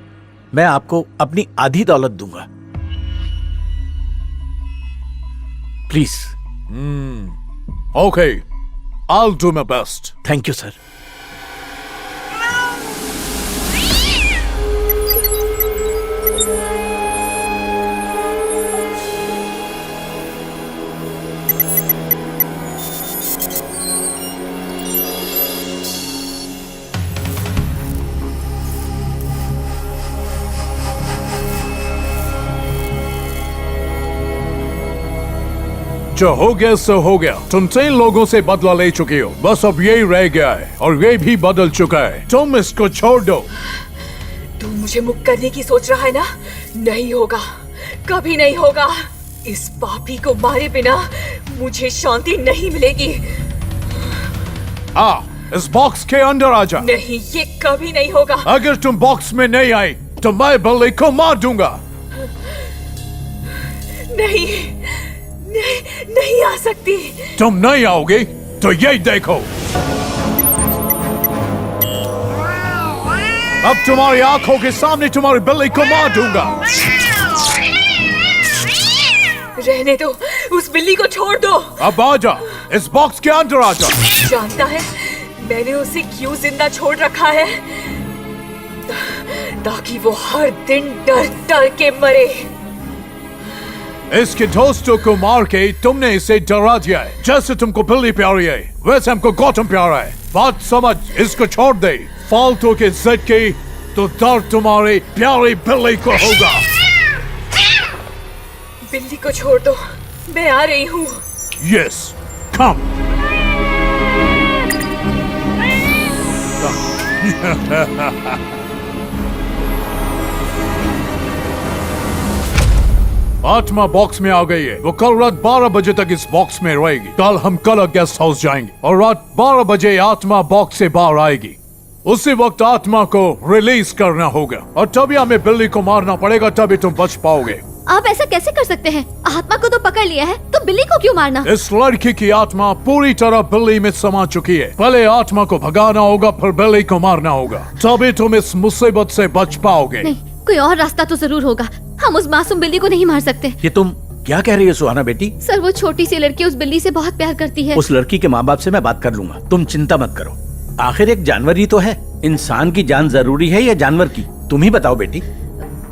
मैं आपको अपनी आधी दौलत दूंगा, please. Okay, I'll do my best. Thank you sir. जो हो गया सो हो गया। तुम 3 लोगों से बदला ले चुके हो, बस अब यही रह गया है और ये भी बदल चुका है। तुम इसको छोड़ दो। तू मुझे मुक्त करने की सोच रहा है ना? नहीं होगा, कभी नहीं होगा। इस पापी को मारे बिना मुझे शांति नहीं मिलेगी। इस बॉक्स के अंदर आ जा। नहीं, ये कभी नहीं होगा। अगर तुम बॉक्स में नहीं आई तो मैं बिल्ली को मार दूंगा। नहीं, नहीं आ सकती। तुम नहीं आओगे तो यही देखो। अब तुम्हारी आंखों के सामने तुम्हारी बिल्ली को मार दूंगा। रहने दो, उस बिल्ली को छोड़ दो। अब आ जा, इस बॉक्स के अंदर आ जा। जानता है मैंने उसे क्यों जिंदा छोड़ रखा है? ताकि वो हर दिन डर डर के मरे। इसके दोस्तों को मार के तुमने इसे डरा दिया है। जैसे तुमको बिल्ली प्यारी है वैसे हमको गौतम प्यारा है। बात समझ, इसको छोड़ दे। फालतू के जिद की तो दर्द तुम्हारी प्यारी बिल्ली को होगा। बिल्ली को छोड़ दो, मैं आ रही हूँ। यस, कम। आत्मा बॉक्स में आ गई है। वो कल रात 12 बजे तक इस बॉक्स में रहेगी। कल हम कल गेस्ट हाउस जाएंगे और रात 12 बजे आत्मा बॉक्स से बाहर आएगी। उसी वक्त आत्मा को रिलीज करना होगा और तभी हमें बिल्ली को मारना पड़ेगा, तभी तुम बच पाओगे। आप ऐसा कैसे कर सकते हैं? आत्मा को तो पकड़ लिया है, तो बिल्ली को क्यों मारना? इस लड़की की आत्मा पूरी तरह बिल्ली में समा चुकी है। पहले आत्मा को भगाना होगा, फिर बिल्ली को मारना होगा, तभी तुम इस मुसीबत से बच पाओगे। नहीं, कोई और रास्ता तो जरूर होगा। हम उस मासूम बिल्ली को नहीं मार सकते। ये तुम क्या कह रही हो सुहाना बेटी? सर, वो छोटी सी लड़की उस बिल्ली से बहुत प्यार करती है। उस लड़की के माँ बाप से मैं बात कर लूंगा, तुम चिंता मत करो। आखिर एक जानवर ही तो है। इंसान की जान जरूरी है या जानवर की? तुम ही बताओ बेटी।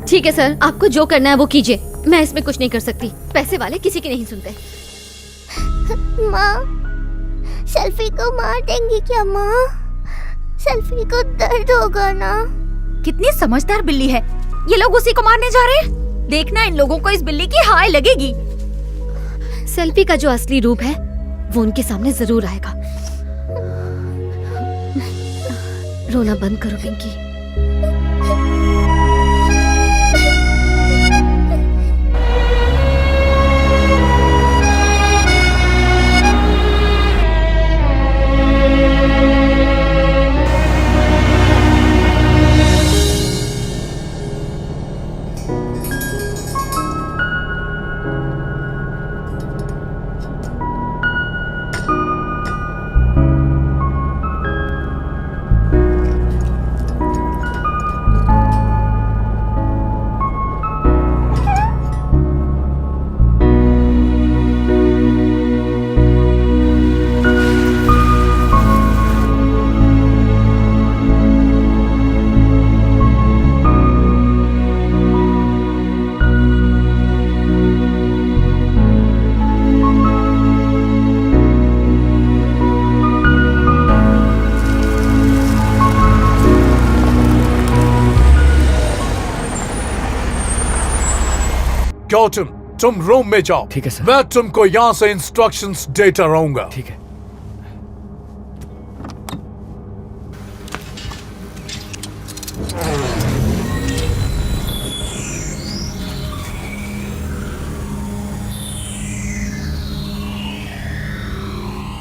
ठीक है सर, आपको जो करना है वो कीजिए, मैं इसमें कुछ नहीं कर सकती। पैसे वाले किसी की नहीं सुनते। माँ, सेल्फी को मार देंगी क्या माँ? सेल्फी को दर्द होगा ना? कितनी समझदार बिल्ली है। ये लोग उसी को मारने जा रहे हैं। देखना, इन लोगों को इस बिल्ली की हाय लगेगी। सेल्फी का जो असली रूप है वो उनके सामने जरूर आएगा। रोना बंद करो पिंकी। गौतम तुम रूम में जाओ। ठीक है सर। मैं तुमको यहाँ से इंस्ट्रक्शंस देता रहूंगा। ठीक है।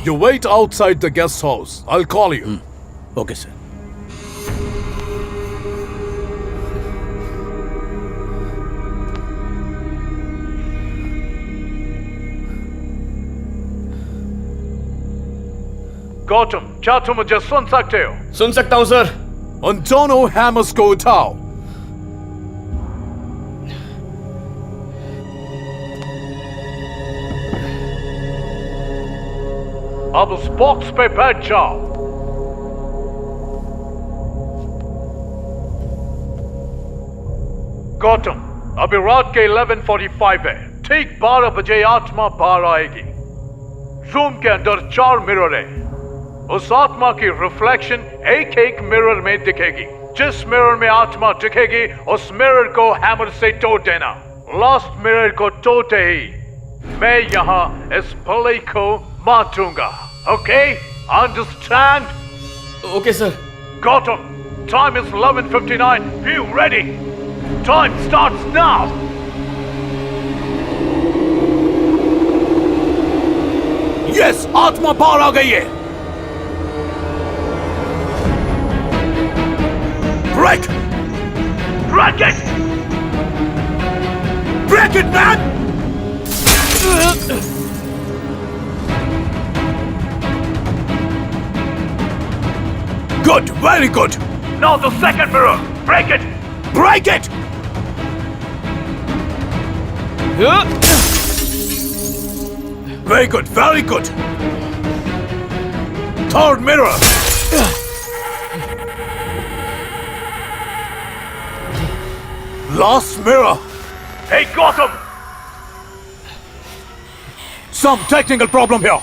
You wait outside the guest house. I'll call you. Okay sir. Gautam क्या तुम मुझे सुन सकते हो? सुन सकता हूँ सर। उन दोनों हैमर्स को उठाओ। अब उस बॉक्स पे बैठ जाओ। गौतम अभी रात के 11:45 है। ठीक 12 बजे आत्मा बाहर आएगी। रूम के अंदर 4 मिरर है। उस आत्मा की रिफ्लेक्शन एक एक मिरर में दिखेगी। जिस मिरर में आत्मा दिखेगी उस मिरर को हैमर से तोड़ देना। लास्ट मिरर को तोड़ते ही मैं यहाँ इस भले को मार दूंगा। Okay? Understand? Okay sir. Gautam, time is 11:59. Be ready. Time starts now. Yes, आत्मा बाहर आ गई है। Break! Break it! Break it, man! Good, very good. Now the second mirror. Break it! Break it! Very good, very good. Third mirror. Last mirror. Hey, Gotham! Some technical problem here.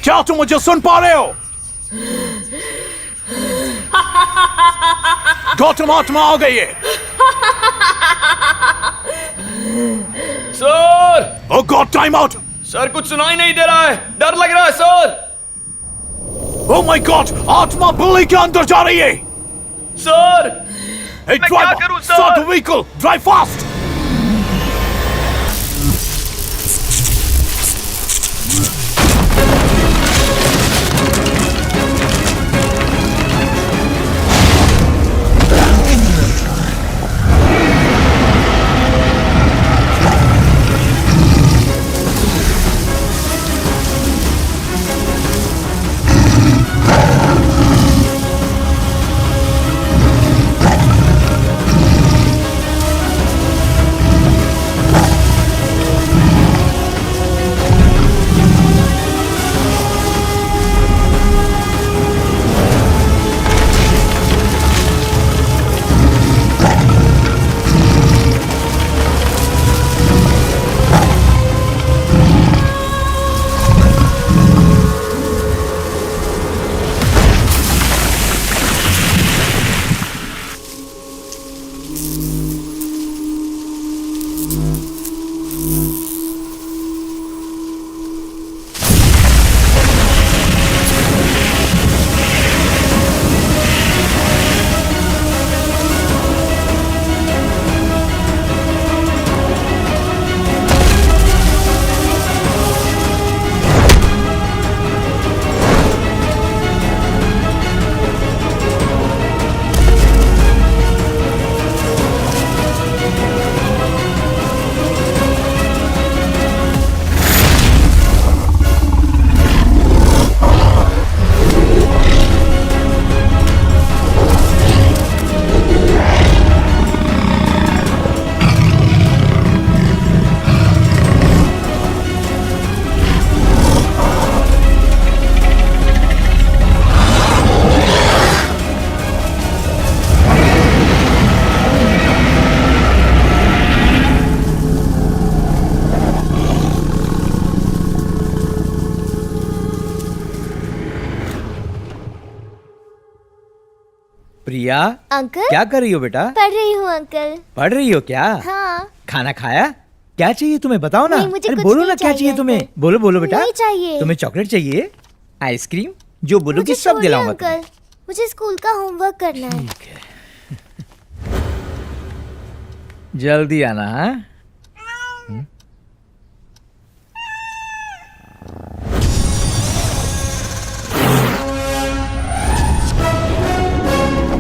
क्या तुम मुझे सुन पा रहे हो? गौतम आत्मा आ गई है। Sir! Oh God, time out! Sir कुछ सुनाई नहीं दे रहा है। डर लग रहा है सर। Oh my God! आत्मा बिल्ली के अंदर जा रही है। सर! Hey, मैं क्या driver, करूं, sir? start the vehicle. Drive fast. Priya, uncle क्या कर रही हो बेटा? पढ़ रही हूँ अंकल। पढ़ रही हो क्या? हाँ। खाना खाया? क्या चाहिए तुम्हें, बताओ ना। नहीं, मुझे अरे कुछ बोलो नहीं ना, क्या चाहिए चाहिए तुम्हें? अंकल। बोलो बोलो बेटा। नहीं चाहिए। तुम्हें चॉकलेट चाहिए, आइसक्रीम, जो बोलोगी मुझे सब छोड़िए दिलाऊंगा तुम्हें। अंकल, मुझे स्कूल का होमवर्क करना है। जल्दी आना।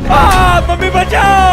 हाँ? मम्मी बचाओ।